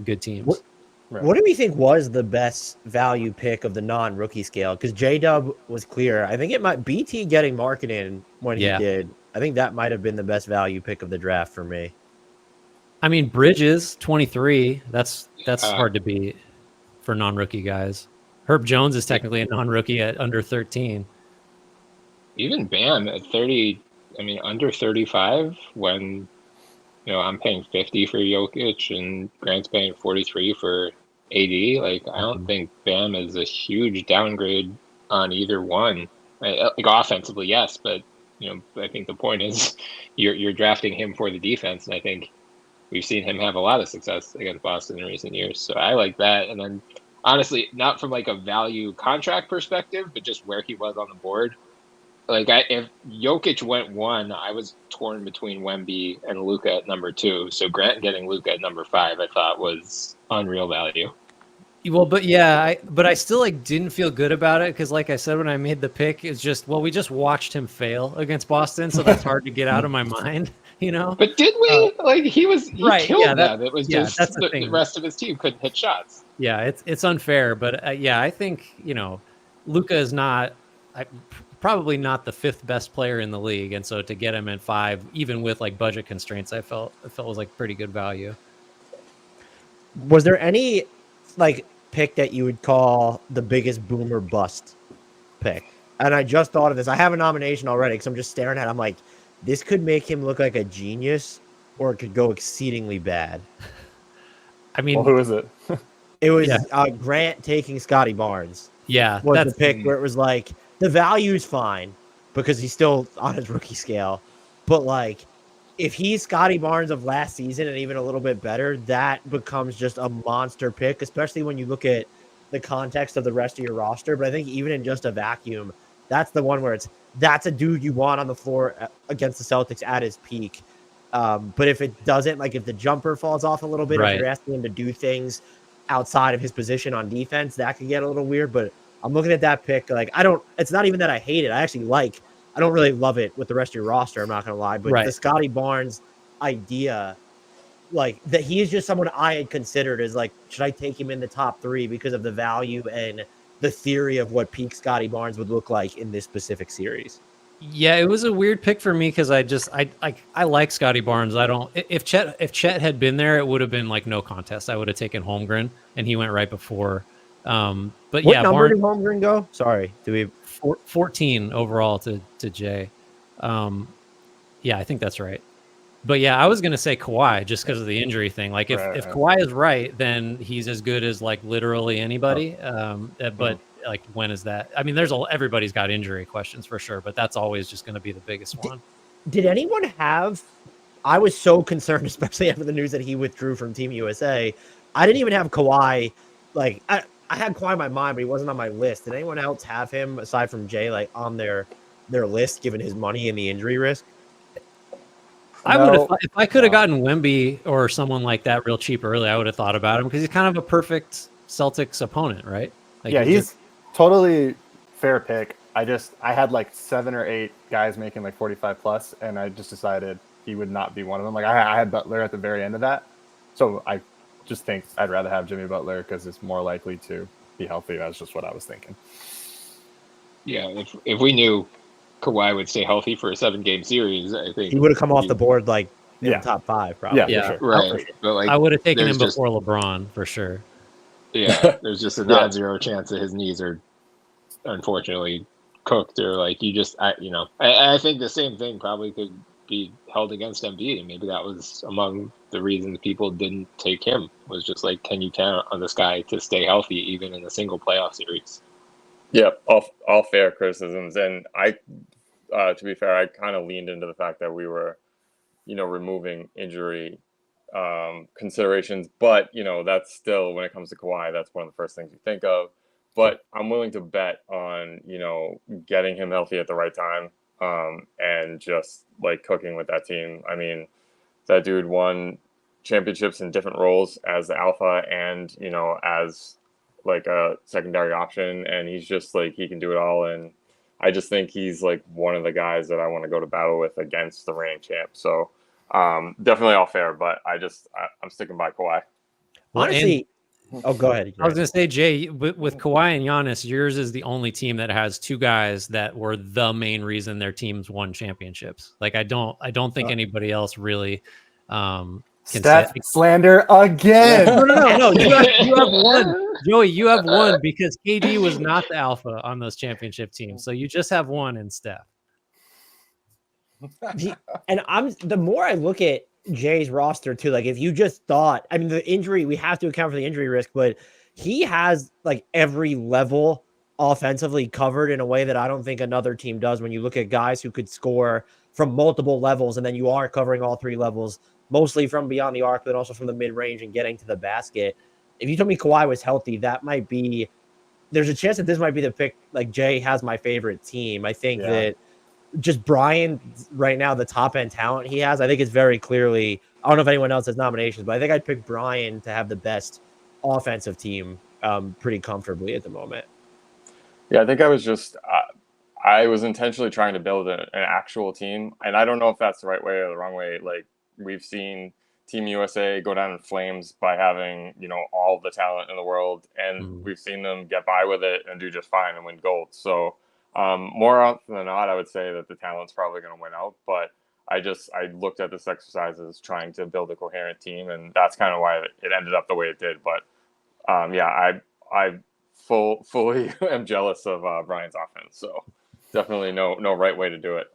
[SPEAKER 2] good teams.
[SPEAKER 1] What do we think was the best value pick of the non-rookie scale? Because J-Dub was clear. I think it might BT getting Markkanen when he did. I think that might have been the best value pick of the draft for me.
[SPEAKER 2] I mean, Bridges 23. That's hard to beat for non-rookie guys. Herb Jones is technically a non-rookie at under 13.
[SPEAKER 4] Even Bam at 30. I mean, under 35 when I'm paying 50 for Jokic and Grant's paying 43 for AD. Like, I don't think Bam is a huge downgrade on either one. Like, offensively, yes, but I think the point is you're drafting him for the defense, and I think we've seen him have a lot of success against Boston in recent years. So I like that. And then, honestly, not from like a value contract perspective, but just where he was on the board. Like, if Jokic went 1, I was torn between Wemby and Luka at number 2. So Grant getting Luka at number 5, I thought was unreal value.
[SPEAKER 2] Well, but I still didn't feel good about it because, like I said, when I made the pick, it's just we just watched him fail against Boston, so that's hard to get out of my mind,
[SPEAKER 4] But did we? He killed them. It was just the rest of his team couldn't hit shots.
[SPEAKER 2] Yeah, it's unfair, but I think Luka is not. Probably not the 5th best player in the league, and so to get him at 5, even with budget constraints, I felt was pretty good value.
[SPEAKER 1] Was there any pick that you would call the biggest boomer bust pick? And I just thought of this. I have a nomination already because I'm just staring at it. I'm like, this could make him look like a genius, or it could go exceedingly bad.
[SPEAKER 2] I mean,
[SPEAKER 5] who is it?
[SPEAKER 1] It was Grant taking Scotty Barnes.
[SPEAKER 2] Yeah,
[SPEAKER 1] was the pick where it was like, the value's fine because he's still on his rookie scale. But if he's Scotty Barnes of last season and even a little bit better, that becomes just a monster pick, especially when you look at the context of the rest of your roster. But I think even in just a vacuum, that's the one where that's a dude you want on the floor against the Celtics at his peak. But if it doesn't, if the jumper falls off a little bit, if you're asking him to do things outside of his position on defense, that could get a little weird. But I'm looking at that pick. Like, it's not even that I hate it. I don't really love it with the rest of your roster. I'm not going to lie, but
[SPEAKER 2] Right.
[SPEAKER 1] the Scotty Barnes idea, like that he is just someone I had considered as like, should I take him in the top 3 because of the value and the theory of what peak Scotty Barnes would look like in this specific series.
[SPEAKER 2] Yeah, it was a weird pick for me because I like Scotty Barnes. If Chet had been there, it would have been like no contest. I would have taken Holmgren, and he went right before. But
[SPEAKER 1] What
[SPEAKER 2] yeah,
[SPEAKER 1] number
[SPEAKER 2] Barnes,
[SPEAKER 1] did Holmgren go? Sorry, do we
[SPEAKER 2] 14 overall to Jay. Yeah, I think that's right. But yeah, I was gonna say Kawhi just because of the injury thing. Like if Kawhi is right, then he's as good as like literally anybody. But like when is that? I mean, everybody's got injury questions for sure, but that's always just going to be the biggest one.
[SPEAKER 1] Did anyone have? I was so concerned, especially after the news that he withdrew from Team USA. I didn't even have Kawhi. Like I had Kawhi in my mind, but he wasn't on my list. Did anyone else have him aside from Jay, like on their list, given his money and the injury risk?
[SPEAKER 2] I would have, if I could have gotten Wemby or someone like that real cheap early, I would have thought about him because he's kind of a perfect Celtics opponent, right? Like
[SPEAKER 5] he's totally fair pick. I had like 7 or 8 guys making like 45 plus, and I just decided he would not be one of them. Like I had Butler at the very end of that, so I just think I'd rather have Jimmy Butler because it's more likely to be healthy. That's just what I was thinking.
[SPEAKER 4] Yeah, if we knew Kawhi would stay healthy for a 7-game series, I think
[SPEAKER 1] he would have come off the board like in the top 5, probably.
[SPEAKER 2] Yeah,
[SPEAKER 5] for sure.
[SPEAKER 4] Right.
[SPEAKER 5] For sure.
[SPEAKER 4] But like,
[SPEAKER 2] I would have taken him before LeBron for sure.
[SPEAKER 4] Yeah, there's just a non-zero chance that his knees are unfortunately cooked, or like I think the same thing probably could be held against Embiid, and maybe that was among the reasons people didn't take him, was just like, can you count on this guy to stay healthy even in a single playoff series?
[SPEAKER 3] Yep, all fair criticisms, and to be fair, I kind of leaned into the fact that we were, removing injury considerations, but that's still, when it comes to Kawhi, that's one of the first things you think of. But I'm willing to bet on getting him healthy at the right time, and just like cooking with that team. I mean, that dude won championships in different roles as the alpha and as like a secondary option, and he's just like, he can do it all. And I just think he's like one of the guys that I want to go to battle with against the reigning champ. So definitely all fair, but I'm sticking by Kawhi.
[SPEAKER 1] Honestly, go ahead.
[SPEAKER 2] I was going to say, Jay, with Kawhi and Giannis, yours is the only team that has 2 guys that were the main reason their teams won championships. Like I don't think anybody else really
[SPEAKER 5] Stat slander again.
[SPEAKER 2] No. You have one, Joey. You have one because KD was not the alpha on those championship teams, so you just have one in Steph.
[SPEAKER 1] And the more I look at Jay's roster too, like if you just thought, I mean, the injury, we have to account for the injury risk, but he has like every level offensively covered in a way that I don't think another team does. When you look at guys who could score from multiple levels, and then you are covering all 3 levels, mostly from beyond the arc, but also from the mid-range and getting to the basket. If you told me Kawhi was healthy, there's a chance that this might be the pick. Like Jay has my favorite team. I think that just Bryan right now, the top end talent he has, I think it's very clearly, I don't know if anyone else has nominations, but I think I'd pick Bryan to have the best offensive team pretty comfortably at the moment.
[SPEAKER 3] Yeah, I think I was just, I was intentionally trying to build an actual team, and I don't know if that's the right way or the wrong way. Like, we've seen Team USA go down in flames by having, all the talent in the world, and we've seen them get by with it and do just fine and win gold. So more often than not, I would say that the talent's probably going to win out, but I looked at this exercise as trying to build a coherent team, and that's kind of why it ended up the way it did. But I fully am jealous of Bryan's offense. So definitely no right way to do it.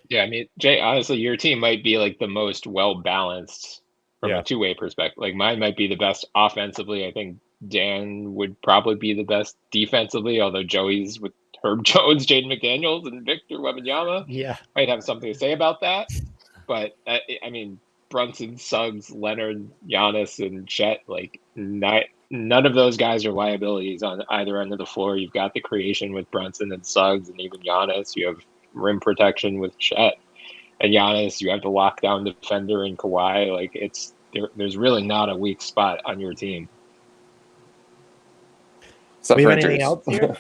[SPEAKER 4] Yeah, I mean, Jay, honestly, your team might be like the most well-balanced from a 2-way perspective. Like mine might be the best offensively. I think Dan would probably be the best defensively, although Joey's with Herb Jones, Jaden McDaniels, and Victor Wembanyama might have something to say about that. But I mean, Brunson, Suggs, Leonard, Giannis, and Chet, like none of those guys are liabilities on either end of the floor. You've got the creation with Brunson and Suggs, and even Giannis. You have rim protection with Chet and Giannis. You have the lockdown defender in Kawhi. Like there's really not a weak spot on your team.
[SPEAKER 1] We have
[SPEAKER 3] Sufferers.
[SPEAKER 1] anything else here?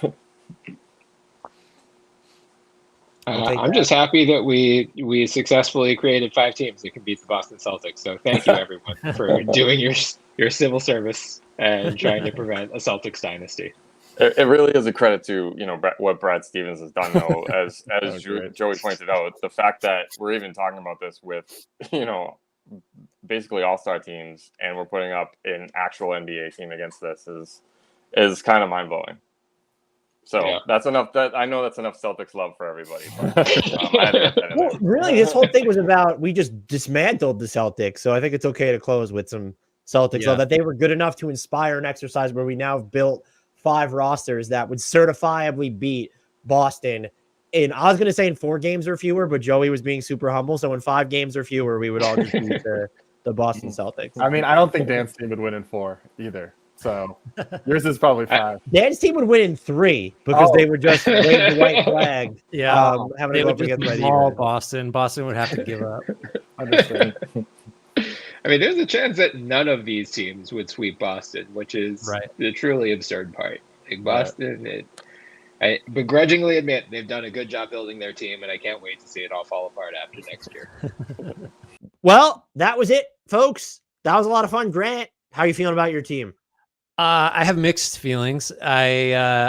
[SPEAKER 4] I'm just happy that we successfully created 5 teams that can beat the Boston Celtics. So thank you everyone for doing your civil service and trying to prevent a Celtics dynasty.
[SPEAKER 3] It really is a credit to what Brad Stevens has done, though. As
[SPEAKER 5] great.
[SPEAKER 3] Joey pointed out, the fact that we're even talking about this with basically all-star teams, and we're putting up an actual NBA team against this is kind of mind-blowing. So that's enough. I know that's enough Celtics love for everybody. But, I had to get that in there.
[SPEAKER 1] Well, really, this whole thing was about we just dismantled the Celtics. So I think it's okay to close with some Celtics love, that they were good enough to inspire an exercise where we now have built 5 rosters that would certifiably beat Boston. And I was going to say in 4 games or fewer, but Joey was being super humble. So in 5 games or fewer, we would all just beat the Boston Celtics.
[SPEAKER 5] I mean, I don't think Dan's team would win in 4 either. So yours is probably 5.
[SPEAKER 1] Dan's team would win in 3 because they would just wave the white flag.
[SPEAKER 2] Yeah,
[SPEAKER 1] having
[SPEAKER 2] they
[SPEAKER 1] to
[SPEAKER 2] would
[SPEAKER 1] go up
[SPEAKER 2] just
[SPEAKER 1] against
[SPEAKER 2] maul Boston. Boston would have to give up.
[SPEAKER 5] Understood.
[SPEAKER 4] I mean, there's a chance that none of these teams would sweep Boston, which is the truly absurd part. Like Boston, I begrudgingly admit they've done a good job building their team, and I can't wait to see it all fall apart after next year.
[SPEAKER 1] Well, that was it, folks. That was a lot of fun. Grant, how are you feeling about your team?
[SPEAKER 2] I have mixed feelings. I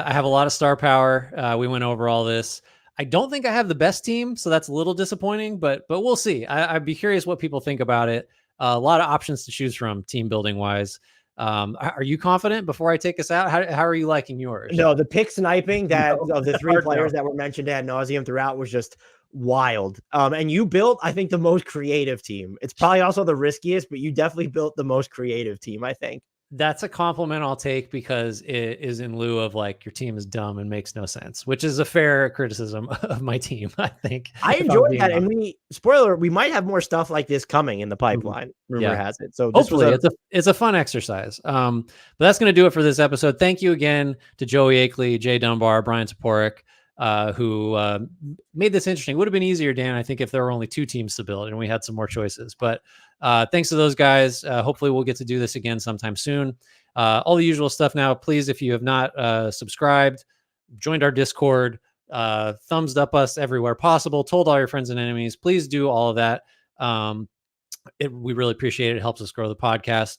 [SPEAKER 2] have a lot of star power. We went over all this. I don't think I have the best team, so that's a little disappointing, but we'll see. I'd be curious what people think about it. A lot of options to choose from team building wise. Are you confident before I take us out? How are you liking yours?
[SPEAKER 1] No, the pick sniping of the 3 players that were mentioned ad nauseum throughout was just wild. And you built, I think, the most creative team. It's probably also the riskiest, but you definitely built the most creative team, I think.
[SPEAKER 2] That's a compliment I'll take because it is in lieu of like your team is dumb and makes no sense, which is a fair criticism of my team. I think
[SPEAKER 1] I enjoyed that. And we might have more stuff like this coming in the pipeline. Rumor has it. So
[SPEAKER 2] hopefully it's a fun exercise. But that's going to do it for this episode. Thank you again to Joey Akeley, Jay Dunbar, Bryan Toporek, who made this interesting. Would have been easier, Dan, I think, if there were only 2 teams to build and we had some more choices. But thanks to those guys. Hopefully we'll get to do this again sometime soon. All the usual stuff now. Please, if you have not subscribed, joined our Discord, thumbs up us everywhere possible, told all your friends and enemies, please do all of that. We really appreciate it. It helps us grow the podcast.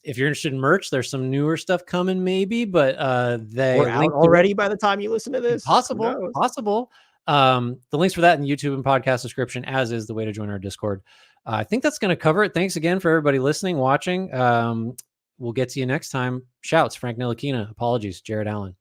[SPEAKER 2] If you're interested in merch, there's some newer stuff coming maybe, but
[SPEAKER 1] we're out already by the time you listen to this.
[SPEAKER 2] Possible. The links for that in YouTube and podcast description, as is the way to join our Discord. I think that's going to cover it. Thanks again for everybody listening, watching. We'll get to you next time. Shouts, Frank Ntilikina. Apologies, Jared Allen.